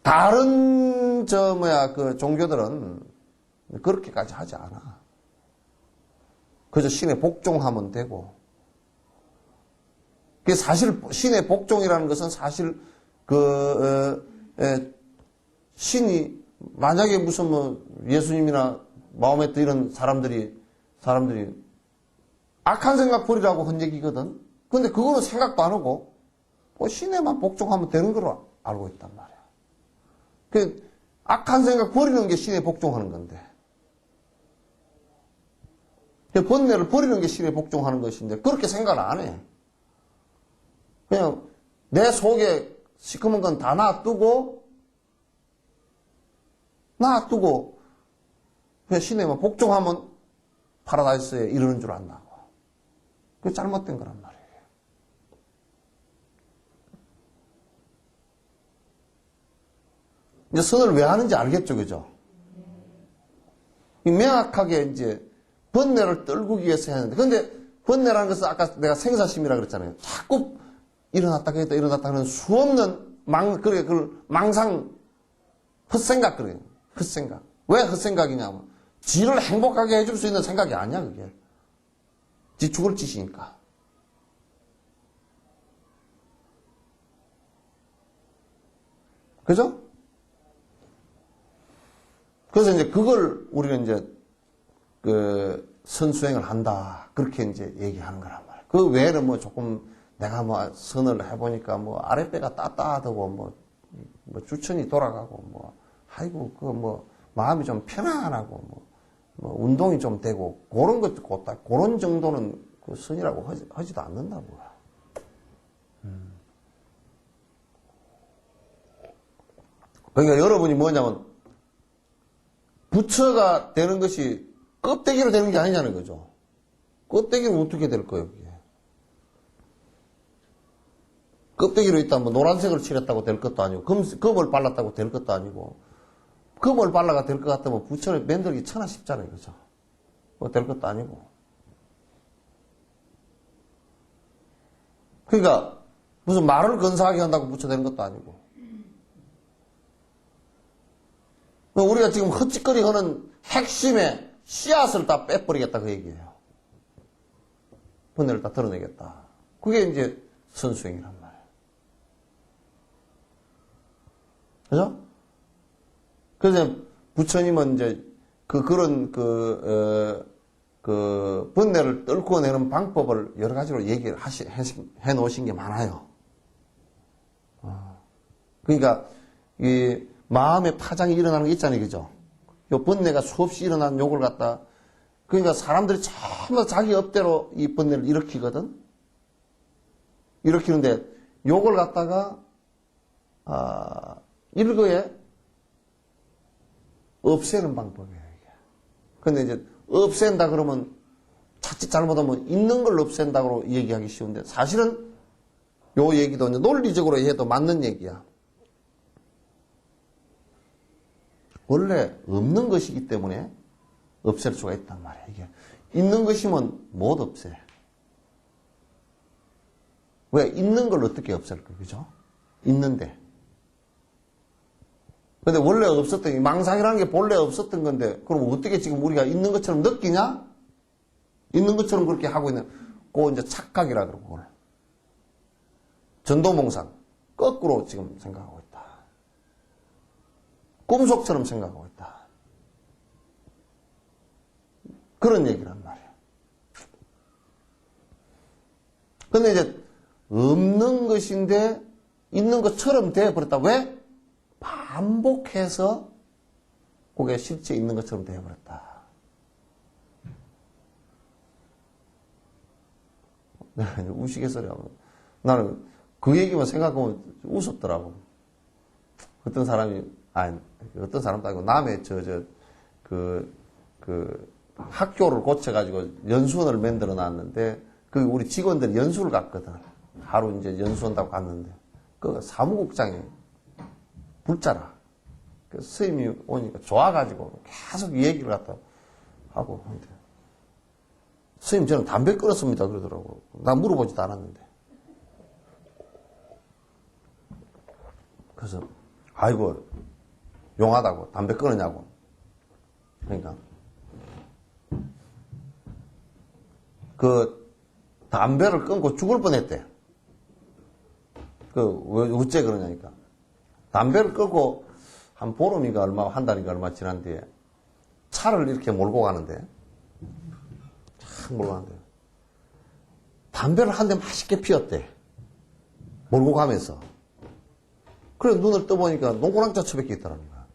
다른 그 종교들은 그렇게까지 하지 않아. 그저 신에 복종하면 되고. 그 사실 신의 복종이라는 것은 사실 신이 만약에 무슨 뭐 예수님이나 마호메트 이런 사람들이 악한 생각 버리라고 한 얘기거든. 근데 그거는 생각도 안 하고 뭐 신에만 복종하면 되는 걸로 알고 있단 말이야. 그 악한 생각 버리는 게 신에 복종하는 건데. 그 번뇌를 버리는 게 신에 복종하는 것인데 그렇게 생각을 안 해. 그냥 내 속에 시커먼 건 다 놔두고 그냥 신에만 복종하면 파라다이스에 이르는 줄 안다고. 그게 잘못된 거란 말이에요. 이제 선을 왜 하는지 알겠죠, 그죠? 명확하게 이제 번뇌를 떨구기 위해서 해야 하는데, 근데 번뇌라는 것은 아까 내가 생사심이라 그랬잖아요. 자꾸 일어났다 했다 일어났다 하는 수없는 망상, 헛생각 그래요. 헛생각. 왜 헛생각이냐면 지를 행복하게 해줄 수 있는 생각이 아니야, 그게. 지 죽을 짓이니까. 그죠? 그래서 이제 그걸 우리는 이제 선수행을 한다. 그렇게 이제 얘기하는 거란 말이에요. 그 외에는 뭐 조금 내가 뭐 선을 해보니까 뭐 아랫배가 따뜻하고 뭐 주천이 돌아가고 아이고 뭐 마음이 좀 편안하고 뭐 운동이 좀 되고 그런 것 그런 정도는 그 선이라고 하지도 않는다고. 그러니까 여러분이 뭐냐면 부처가 되는 것이 껍데기로 되는 게 아니냐는 거죠. 껍데기로 어떻게 될 거예요, 그게? 껍데기로 있다면 노란색을 칠했다고 될 것도 아니고 금을 발랐다고 될 것도 아니고 금을 발라가 될 것 같으면 부처를 만들기 천하 쉽잖아요, 그죠? 뭐 될 것도 아니고. 그러니까 무슨 말을 건사하게 한다고 부처 되는 것도 아니고. 우리가 지금 헛짓거리 하는 핵심의 씨앗을 다 빼버리겠다 그 얘기예요. 번뇌를 다 드러내겠다. 그게 이제 선수행이란 말이에요. 그죠? 그래서 부처님은 이제 그런 번뇌를 떨궈내는 방법을 여러 가지로 얘기를 해 놓으신 게 많아요. 그러니까 이 마음의 파장이 일어나는 게 있잖아요, 그죠? 요 번뇌가 수없이 일어나는 욕을 갖다, 그러니까 사람들이 전부 자기 업대로 이 번뇌를 일으키거든? 일으키는데, 욕을 갖다가, 일거에 없애는 방법이에요, 이게. 근데 이제 없앤다 그러면 자칫 잘못하면 있는 걸 없앤다고 얘기하기 쉬운데 사실은 요 얘기도 이제 논리적으로 해도 맞는 얘기야. 원래 없는 것이기 때문에 없앨 수가 있단 말이야, 이게. 있는 것이면 못 없애. 왜? 있는 걸 어떻게 없앨 거야, 그죠? 있는데. 근데 원래 없었던, 게 망상이라는 게 본래 없었던 건데, 그럼 어떻게 지금 우리가 있는 것처럼 느끼냐? 있는 것처럼 그렇게 하고 있는, 그거 이제 착각이라 그러고, 그걸. 전도몽상. 거꾸로 지금 생각하고 있다. 꿈속처럼 생각하고 있다. 그런 얘기란 말이야. 근데 이제, 없는 것인데, 있는 것처럼 되어버렸다. 왜? 반복해서, 그게 실제 있는 것처럼 되어버렸다. 내가 이제 우스갯소리 하면, 나는 그 얘기만 생각하면 웃었더라고. 어떤 사람이, 아니, 어떤 사람도 아니고, 남의 학교를 고쳐가지고 연수원을 만들어 놨는데, 그 우리 직원들이 연수를 갔거든. 하루 이제 연수원다고 갔는데, 그 사무국장이 불자라. 그 스님이 오니까 좋아가지고 계속 이 얘기를 갖다 하고, 스님 저는 담배 끊었습니다 그러더라고. 나 물어보지도 않았는데. 그래서 아이고 용하다고 담배 끊었냐고. 그러니까 그 담배를 끊고 죽을 뻔했대. 왜 어째 그러냐니까. 담배를 끊고 한 보름인가 얼마, 한 달인가 얼마 지난 뒤에 차를 이렇게 몰고 가는데 몰고 가는데 담배를 한 대 맛있게 피웠대. 몰고 가면서. 그래 눈을 떠보니까 농구랑자 처박혀 있더라는 거야.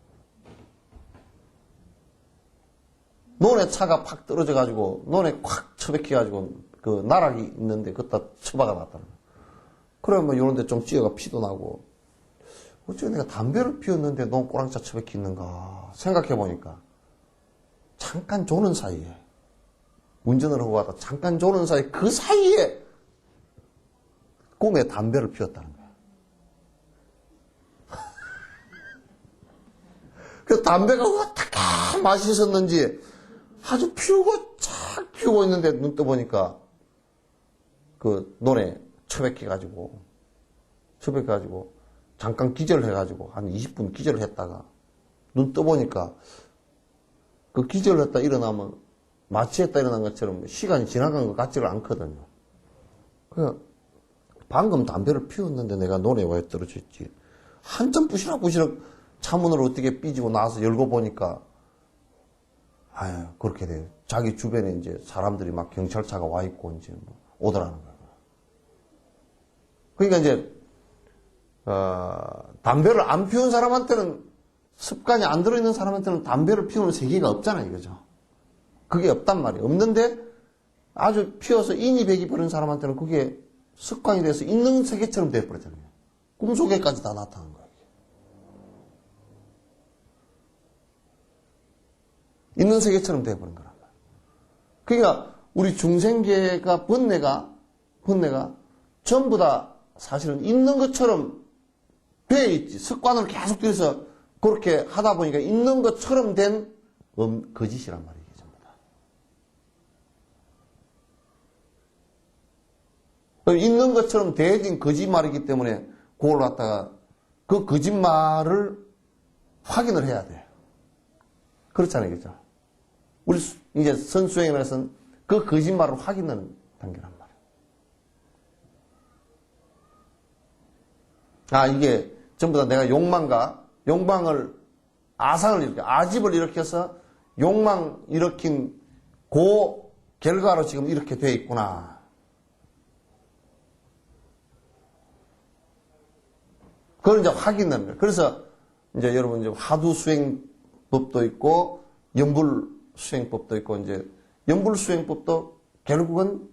논에 차가 팍 떨어져가지고 논에 콱 처박혀가지고 그 나락이 있는데 그것다 처박아 놨다는 거야. 그래 뭐 이런 데 좀 찌어가 피도 나고 어째 내가 담배를 피웠는데 농구랑자 처박혀 있는가 생각해보니까 잠깐 조는 사이에 운전을 하고 가다 잠깐 조는 사이 그 사이에 꿈에 담배를 피웠다는 거야. 그 담배가 어떻게 맛있었는지 아주 피우고 착 피우고 있는데 눈 떠보니까 그 논에 처박혀가지고 잠깐 기절해가지고 한 20분 기절을 했다가 눈 떠보니까 그 기절을 했다 일어나면 마취 했다 일어난 것처럼 시간이 지나간 것 같지가 않거든요. 그냥 방금 담배를 피웠는데 내가 논에 왜 떨어져 있지? 한참 부시럭부시럭 차문을 어떻게 삐지고 나와서 열고 보니까 아유 그렇게 돼요. 자기 주변에 이제 사람들이 막 경찰차가 와 있고 이제 뭐 오더라는 거예요. 그러니까 이제 담배를 안 피운 사람한테는 습관이 안 들어있는 사람한테는 담배를 피우는 세계가 없잖아요, 이거죠. 그게 없단 말이에요. 없는데 아주 피워서 인이백이 버린 사람한테는 그게 습관이 돼서 있는 세계처럼 돼버렸잖아요. 꿈속에까지 다 나타난 거예요. 있는 세계처럼 돼버린 거란 말이에요. 그러니까 우리 중생계가 번뇌가 전부 다 사실은 있는 것처럼 돼 있지. 습관을 계속 들여서 그렇게 하다 보니까 있는 것처럼 된 거짓이란 말이에요. 전부 다. 있는 것처럼 대해진 거짓말이기 때문에 그걸 갖다가 그 거짓말을 확인을 해야 돼요. 그렇잖아요. 그죠? 우리 이제 선수행에서는 그 거짓말을 확인하는 단계란 말이에요. 이게 전부 다 내가 아상을 일으켜, 아집을 일으켜서 욕망 일으킨 그 결과로 지금 이렇게 돼 있구나. 그걸 이제 확인하는 거예요. 그래서 이제 여러분 이제 화두 수행법도 있고, 염불 수행법도 있고, 이제 염불 수행법도 결국은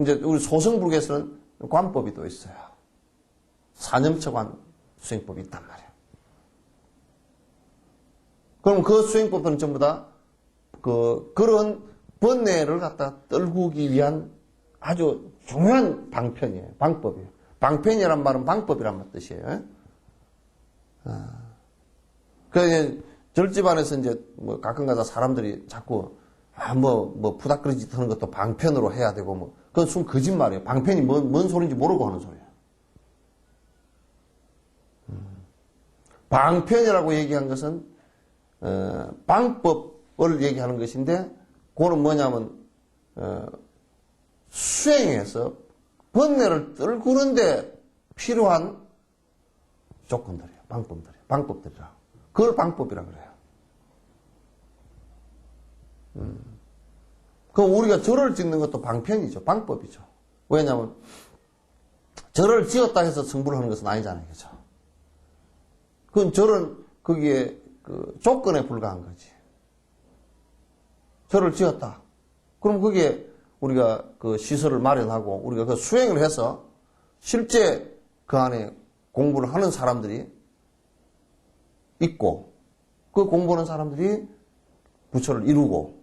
이제 우리 소승불교에서는 관법이 또 있어요. 사념처관 수행법이 있단 말이에요. 그럼 그 수행법들은 전부 다 그런 번뇌를 갖다 떨구기 위한 아주 중요한 방편이에요. 방법이에요. 방편이란 말은 방법이란 뜻이에요. 그래서 절집안에서 이제 뭐 가끔가다 사람들이 자꾸 푸닥거리짓 하는 것도 방편으로 해야 되고 뭐 그건 순 거짓말이에요. 방편이 뭔 소리인지 모르고 하는 소리예요. 방편이라고 얘기한 것은 방법을 얘기하는 것인데 그거는 뭐냐면 수행해서 번뇌를 떨구는데 필요한 조건들이에요. 방법들이라. 그걸 방법이라 그래요. 그럼 우리가 절을 짓는 것도 방편이죠. 방법이죠. 왜냐하면 절을 지었다 해서 성불을 하는 것은 아니잖아요. 그죠? 그건 절은 거기에 조건에 불과한 거지. 절을 지었다. 그럼 거기에 우리가 그 시설을 마련하고 우리가 그 수행을 해서 실제 그 안에 공부를 하는 사람들이 있고 그 공부하는 사람들이 부처를 이루고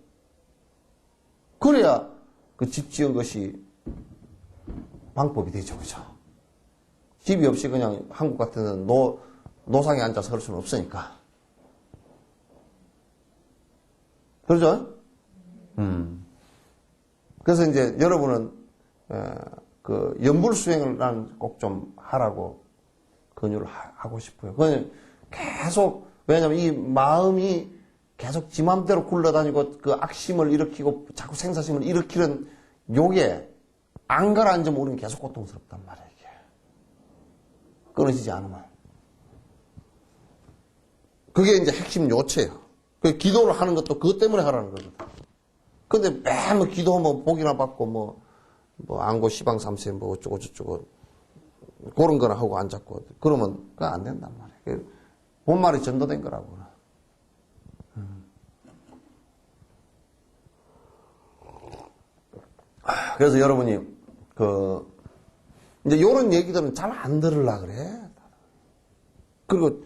그래야 그 집 지은 것이 방법이 되죠. 그죠? 집이 없이 그냥 한국 같은 데는 노상에 앉아서 할 수는 없으니까. 그러죠? 그래서 이제 여러분은 그 연불수행을 난 꼭 좀 하라고 권유를 하고 싶어요. 그건 계속 왜냐하면 이 마음이 계속 지 맘대로 굴러다니고 그 악심을 일으키고 자꾸 생사심을 일으키는 요게 안 가라앉으면 우리는 계속 고통스럽단 말이에요. 이게 끊어지지 않으면 그게 이제 핵심 요체예요. 그 기도를 하는 것도 그것 때문에 하라는 거거든. 근데 매번 기도하면 복이나 받고 뭐 안고 시방 삼세 뭐 어쩌고 저쩌고 그런 거나 하고 앉았고 그러면 그거 안 된단 말이에요. 본말이 전도된 거라고. 그래서 여러분이 이제 요런 얘기들은 잘 안 들으려 그래. 그리고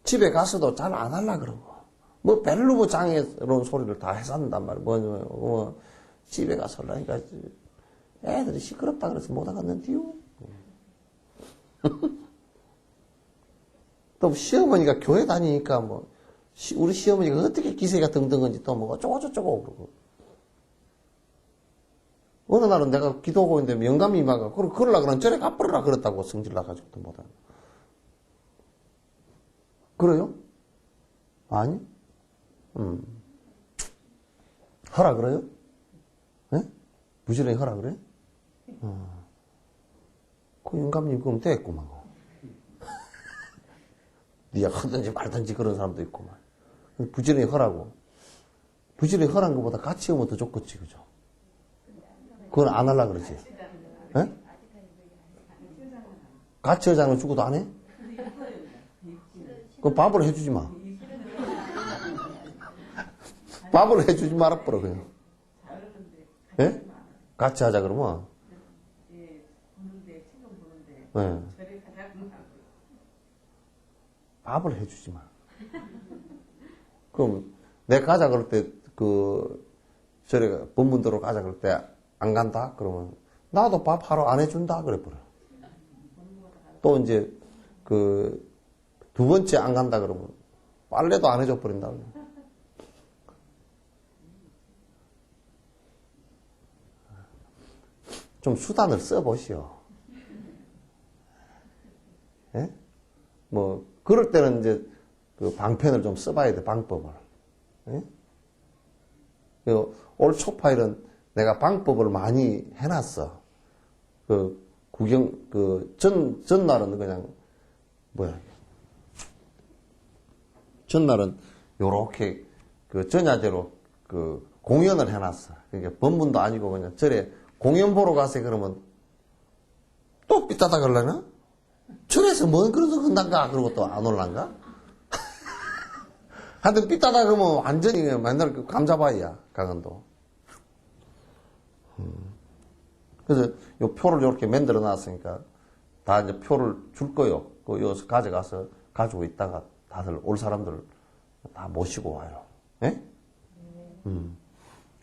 집에 가서도 잘 안 하려 그러고. 뭐 벨루브 장애로운 소리를 다 해산단 말이야. 뭐 집에 가서 하려니까 애들이 시끄럽다 그래서 못 하겠는데요. 또 시어머니가 교회 다니니까 뭐 우리 시어머니가 어떻게 기세가 등등한지 또 뭐 어쩌고저쩌고 그러고. 어느 날은 내가 기도하고 있는데 영감이 임하가 그러려고 그러면 저래 갚으라 그랬다고 성질 나가지고 또 못하는. 그래요? 아니? 하라 그래요? 예? 부지런히 하라 그래? 그 영감님 그럼 됐구만. 네가 하든지 말든지 그런 사람도 있구만. 부지런히 하라고. 부지런히 하라는 것보다 같이 하면 더 좋겠지, 그죠? 그건 안 하려고 그러지. 예? 같이 하자는 죽어도 안 해? 그럼 밥을 해주지 마. 밥을 해주지 말아버려, 그냥. 예? 같이 하자, 그러면. 예. 밥을 해주지 마. 그럼, 내가 가자 그럴 때, 저래, 본문대로 가자 그럴 때, 안 간다? 그러면, 나도 밥 하러 안 해준다? 그래버려. 또 이제, 두 번째 안 간다 그러면, 빨래도 안 해줘 버린다. 좀 수단을 써보시오. 예? 뭐, 그럴 때는 이제, 방편을 좀 써봐야 돼, 방법을. 예? 올 초파일은 내가 방법을 많이 해놨어. 전날은 그냥, 전날은 요렇게, 전야제로, 공연을 해놨어. 그러니까 법문도 아니고 그냥 절에 공연 보러 가세요 그러면 또 삐따다 그러려나? 절에서 뭔 그런 소 한단가? 그러고 또 안 올란가? 하여튼 삐따다 그러면 완전히 맨날 감자바위야, 강원도. 그래서 요 표를 이렇게 만들어 놨으니까 다 이제 표를 줄 거요. 여기서 가져가서 가지고 있다가 다들 올 사람들 다 모시고 와요. 예?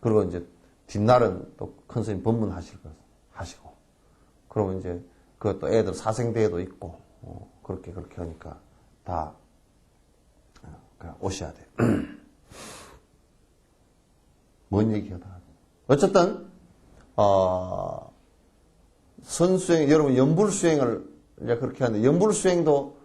그리고 이제 뒷날은 또 큰 스님 법문하시고, 그러면 이제 그것도 애들 사생대회도 있고, 그렇게 하니까 다 그냥 오셔야 돼요. 뭔 얘기하다. 어쨌든, 선수행, 여러분 연불수행을 이제 그렇게 하는데, 연불수행도,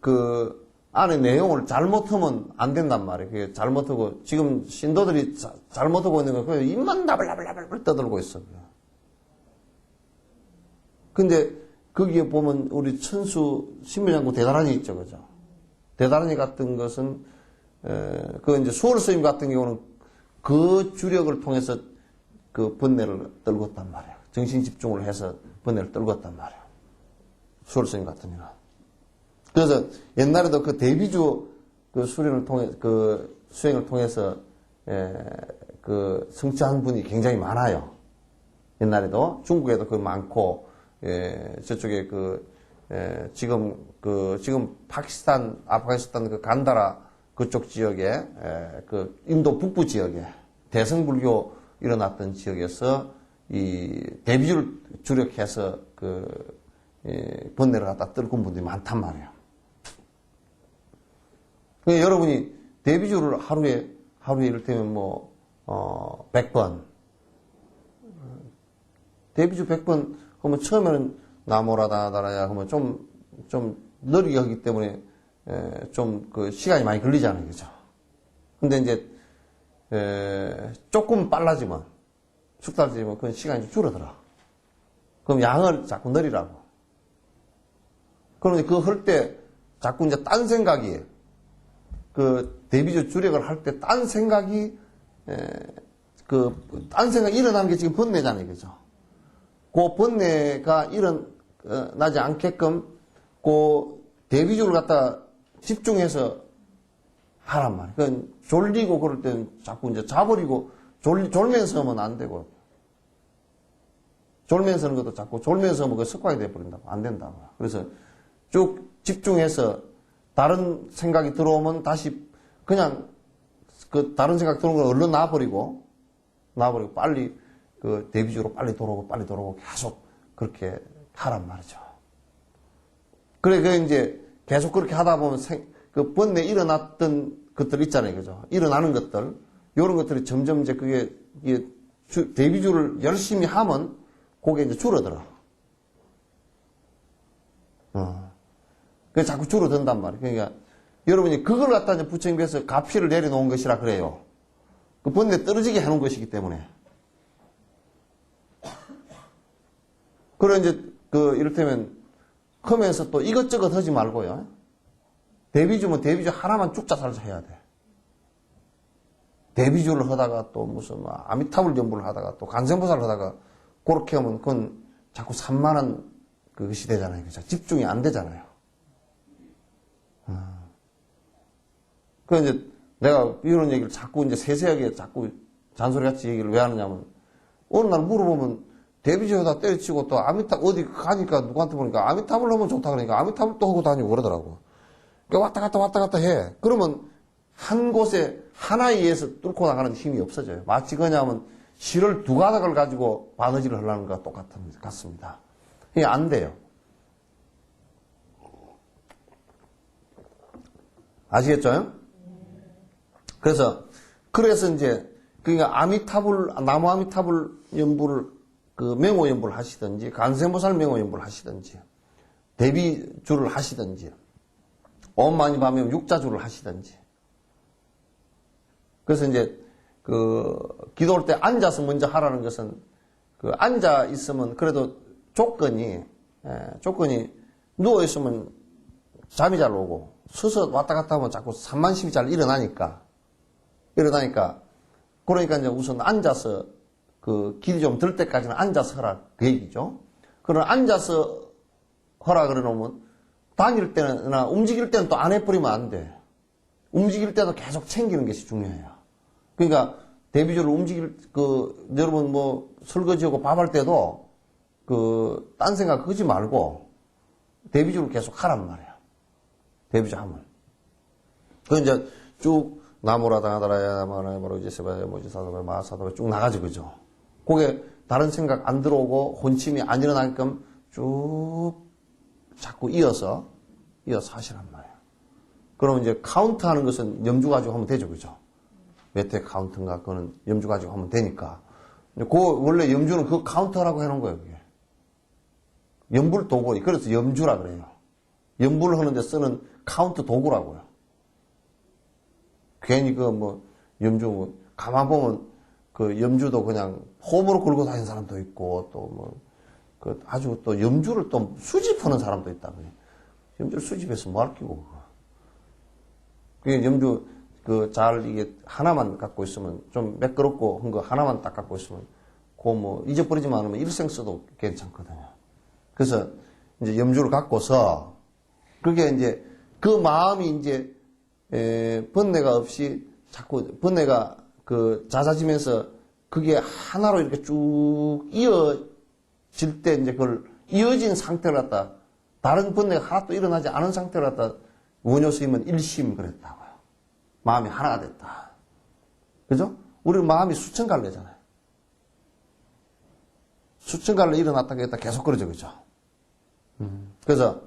그 안에 내용을 잘못하면 안 된단 말이에요. 그게 잘못하고, 지금 신도들이 잘못하고 있는 거, 그 입만 나불나불나불 떠들고 있어. 근데, 거기에 보면 우리 천수 신묘장구 대다란이 있죠, 그죠? 대다란이 같은 것은, 그 이제 수월 스님 같은 경우는 그 주력을 통해서 그 번뇌를 떨궜단 말이에요. 정신 집중을 해서 번뇌를 떨궜단 말이에요. 수월 스님 같은 경우는. 그래서 옛날에도 그 대비주 그 수련을 통해, 그 수행을 통해서, 그 성취한 분이 굉장히 많아요. 옛날에도 중국에도 그 많고, 저쪽에 지금 파키스탄, 아프가니스탄 그 간다라 그쪽 지역에, 그 인도 북부 지역에 대성불교 일어났던 지역에서 이 대비주를 주력해서 번뇌를 갖다 떨군 분들이 많단 말이에요. 그러니까 여러분이 대비주를 하루에 이를테면 100번. 대비주 100번 하면 처음에는 나모라다다라야 하면 좀 느리게 하기 때문에 좀 그 시간이 많이 걸리잖아요. 그죠? 근데 이제, 조금 빨라지면, 숙달되면 그 시간이 좀 줄어들어. 그럼 양을 자꾸 늘리라고. 그러면 그거 할 때 자꾸 이제 딴 생각이, 그 대비주 주력을 할 때 딴 생각이, 딴 생각이 일어나는 게 지금 번뇌잖아요. 그죠? 그 번뇌가 일어나지 않게끔 그 대비주를 갖다 집중해서 하란 말이에요. 그러니까 졸리고 그럴 때는 자꾸 이제 자버리고 졸면서 하면 안 되고, 졸면서 하는 것도 자꾸 졸면서 하면 그 습관이 돼버린다고. 안 된다고. 그래서 쭉 집중해서 다른 생각이 들어오면 다시 그냥 그 다른 생각 들어오는 걸 얼른 놔버리고 빨리 그 대비주로 빨리 돌아오고 계속 그렇게 하란 말이죠. 그래, 그 이제 계속 그렇게 하다 보면 그 번뇌 일어났던 것들 있잖아요. 그죠? 일어나는 것들, 요런 것들이 점점 이제 이게 대비주를 열심히 하면 그게 이제 줄어들어. 그게 자꾸 줄어든단 말이에요. 그러니까 여러분이 그걸 갖다 이제 부처님께서 가피를 내려놓은 것이라 그래요. 그 번뇌 떨어지게 해놓은 것이기 때문에. 그래, 이제 이를테면 하면서 또 이것저것 하지 말고요. 대비주면 대비주 하나만 쭉 짜살서 해야 돼. 대비주를 하다가 또 무슨 아미타불 연불을 하다가 또 간생보살을 하다가 그렇게 하면 그건 자꾸 산만한 그것이 되잖아요. 그죠? 집중이 안 되잖아요. 그래서 이제 내가 이런 얘기를 자꾸 이제 세세하게 자꾸 잔소리같이 얘기를 왜 하느냐면 어느 날 물어보면 대비주에다 때려치고 또 어디 가니까 누구한테 보니까 아미타불 하면 좋다 그러니까 아미타불 또 하고 다니고 그러더라고. 그러니까 왔다 갔다 해. 그러면 한 곳에 하나에 의해서 뚫고 나가는 힘이 없어져요. 마치 그냐면 실을 두 가닥을 가지고 바느질을 하려는 것과 같습니다. 이게 안 돼요. 아시겠죠? 그래서 이제 그러니까 나무 아미타불 연불을 맹호 연불을 하시든지 간세모살 맹호 연불을 하시든지 대비주를 하시든지 옴 많이 밤에 육자주를 하시든지. 그래서 이제 기도할 때 앉아서 먼저 하라는 것은 앉아 있으면 그래도 조건이 누워 있으면 잠이 잘 오고 서서 왔다 갔다 하면 자꾸 산만심이 잘 일어나니까 그러니까 이제 우선 앉아서 길이 좀 들 때까지는 앉아서 하라 그 얘기죠. 그러나 앉아서 하라 그래 놓으면 다닐 때나 움직일 때는 또 안 해버리면 안 돼. 움직일 때도 계속 챙기는 것이 중요해요. 그러니까 대비주를 여러분 설거지하고 밥할 때도 딴 생각 하지 말고 대비주를 계속 하란 말이야. 데뷔자물. 그 이제 쭉 나무라당하더라야 마라마로 이제 세바야 모지사도바 마사도바 쭉 나가죠, 그죠? 그게 다른 생각 안 들어오고 혼침이 안 일어나게끔 쭉 자꾸 이어서 하시란 말이에요. 그럼 이제 카운트 하는 것은 염주 가지고 하면 되죠, 그죠? 몇 회 카운트인가 그거는 염주 가지고 하면 되니까. 원래 염주는 그 카운터라고 해놓은 거예요, 그게. 염불 도구, 그래서 염주라 그래요. 염불을 하는데 쓰는 카운트 도구라고요. 괜히 염주, 가만 보면 그 염주도 그냥 홈으로 걸고 다니는 사람도 있고, 또 아주 또 염주를 또 수집하는 사람도 있다, 그래. 염주를 수집해서 뭐 할 끼고, 그게 염주, 이게 하나만 갖고 있으면, 좀 매끄럽고 한 거 하나만 딱 갖고 있으면, 잊어버리지만 않으면 일생 써도 괜찮거든요. 그래서, 이제 염주를 갖고서, 그게 이제, 그 마음이 이제, 번뇌가 없이 자꾸, 번뇌가 잦아지면서, 그게 하나로 이렇게 쭉 이어질 때, 이제 그걸 이어진 상태를 갖다, 다른 번뇌가 하나도 일어나지 않은 상태를 갖다, 원효 스님은 일심 그랬다고요. 마음이 하나가 됐다. 그죠? 우리 마음이 수천 갈래잖아요. 수천 갈래 일어났다가 했다 계속 그러죠, 그죠? 그래서,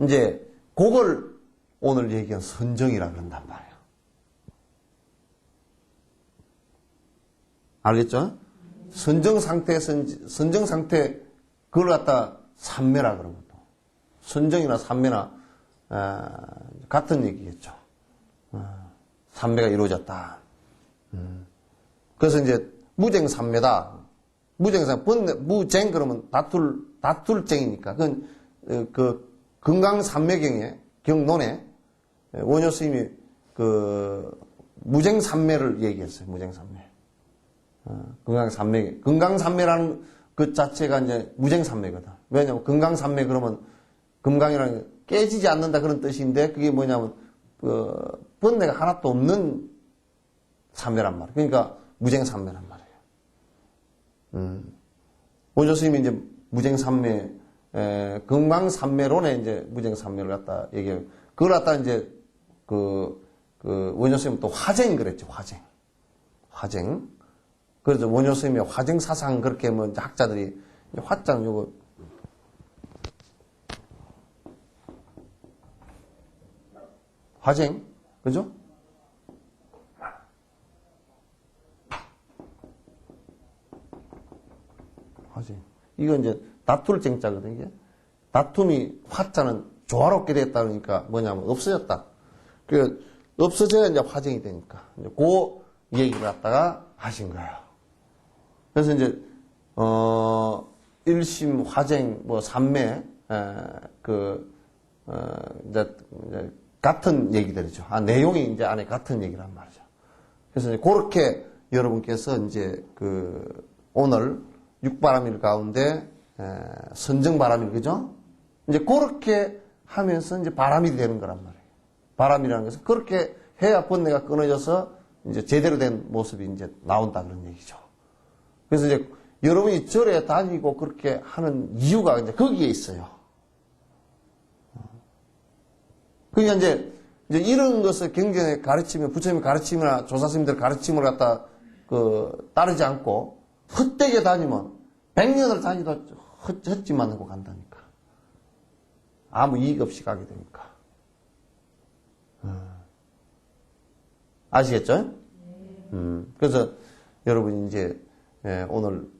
이제, 그걸 오늘 얘기한 선정이라 그런단 말이에요. 알겠죠? 선정 상태, 그걸 갖다 삼매라 그러고 또. 선정이나 삼매나, 같은 얘기겠죠. 삼매가 이루어졌다. 그래서 이제, 무쟁삼매다. 무쟁 그러면 다툴쟁이니까. 그건, 건강삼매경에, 경론에, 원효 스님이 무쟁삼매를 얘기했어요. 무쟁삼매. 건강삼매라는 그 자체가 이제 무쟁삼매거든. 왜냐면 건강삼매 그러면 건강이라는 게 깨지지 않는다 그런 뜻인데 그게 뭐냐면 번뇌가 하나도 없는 삼매란 말이에요. 그러니까 무쟁삼매란 말이에요. 원효 스님이 이제 무쟁삼매, 건강삼매론에 이제 무쟁삼매를 갖다 얘기해요. 그걸 갖다 이제 원효 스님은 또 화쟁 그랬죠. 화쟁. 그래서 원효 스님의 화쟁 사상 그렇게 뭐 이제 학자들이 화장 요거 화쟁 그죠? 화쟁 이거 이제 다툴 쟁자거든요. 이게. 다툼이 화자는 조화롭게 됐다 그러니까 뭐냐면 없어졌다. 그 없어져야 이제 화쟁이 되니까 이제 그 얘기를 갖다가 하신 거예요. 그래서 이제 일심 화쟁 뭐 삼매 이제 같은 얘기들이죠. 내용이 이제 안에 같은 얘기란 말이죠. 그래서 이제 그렇게 여러분께서 이제 오늘 육바람일 가운데 선정바람일 그죠? 이제 그렇게 하면서 이제 바람이 되는 거란 말이에요. 바람이라는 것은 그렇게 해야 번뇌가 끊어져서 이제 제대로 된 모습이 이제 나온다 그런 얘기죠. 그래서 이제 여러분이 절에 다니고 그렇게 하는 이유가 이제 거기에 있어요. 그러니까 이제 이런 것을 굉장히 가르치면, 부처님의 가르침이나 조사스님들 가르침을 갖다 따르지 않고 헛되게 다니면 100년을 다니도 헛짓만 하고 간다니까. 아무 이익 없이 가게 되니까. 아시겠죠? 그래서 여러분이 이제 오늘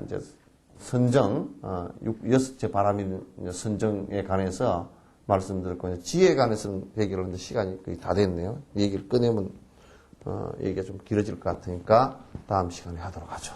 이제 선정, 여섯째 바람인 선정에 관해서 말씀드릴 거예요. 지혜에 관해서는 얘기를 시간이 거의 다 됐네요. 얘기를 꺼내면 얘기가 좀 길어질 것 같으니까 다음 시간에 하도록 하죠.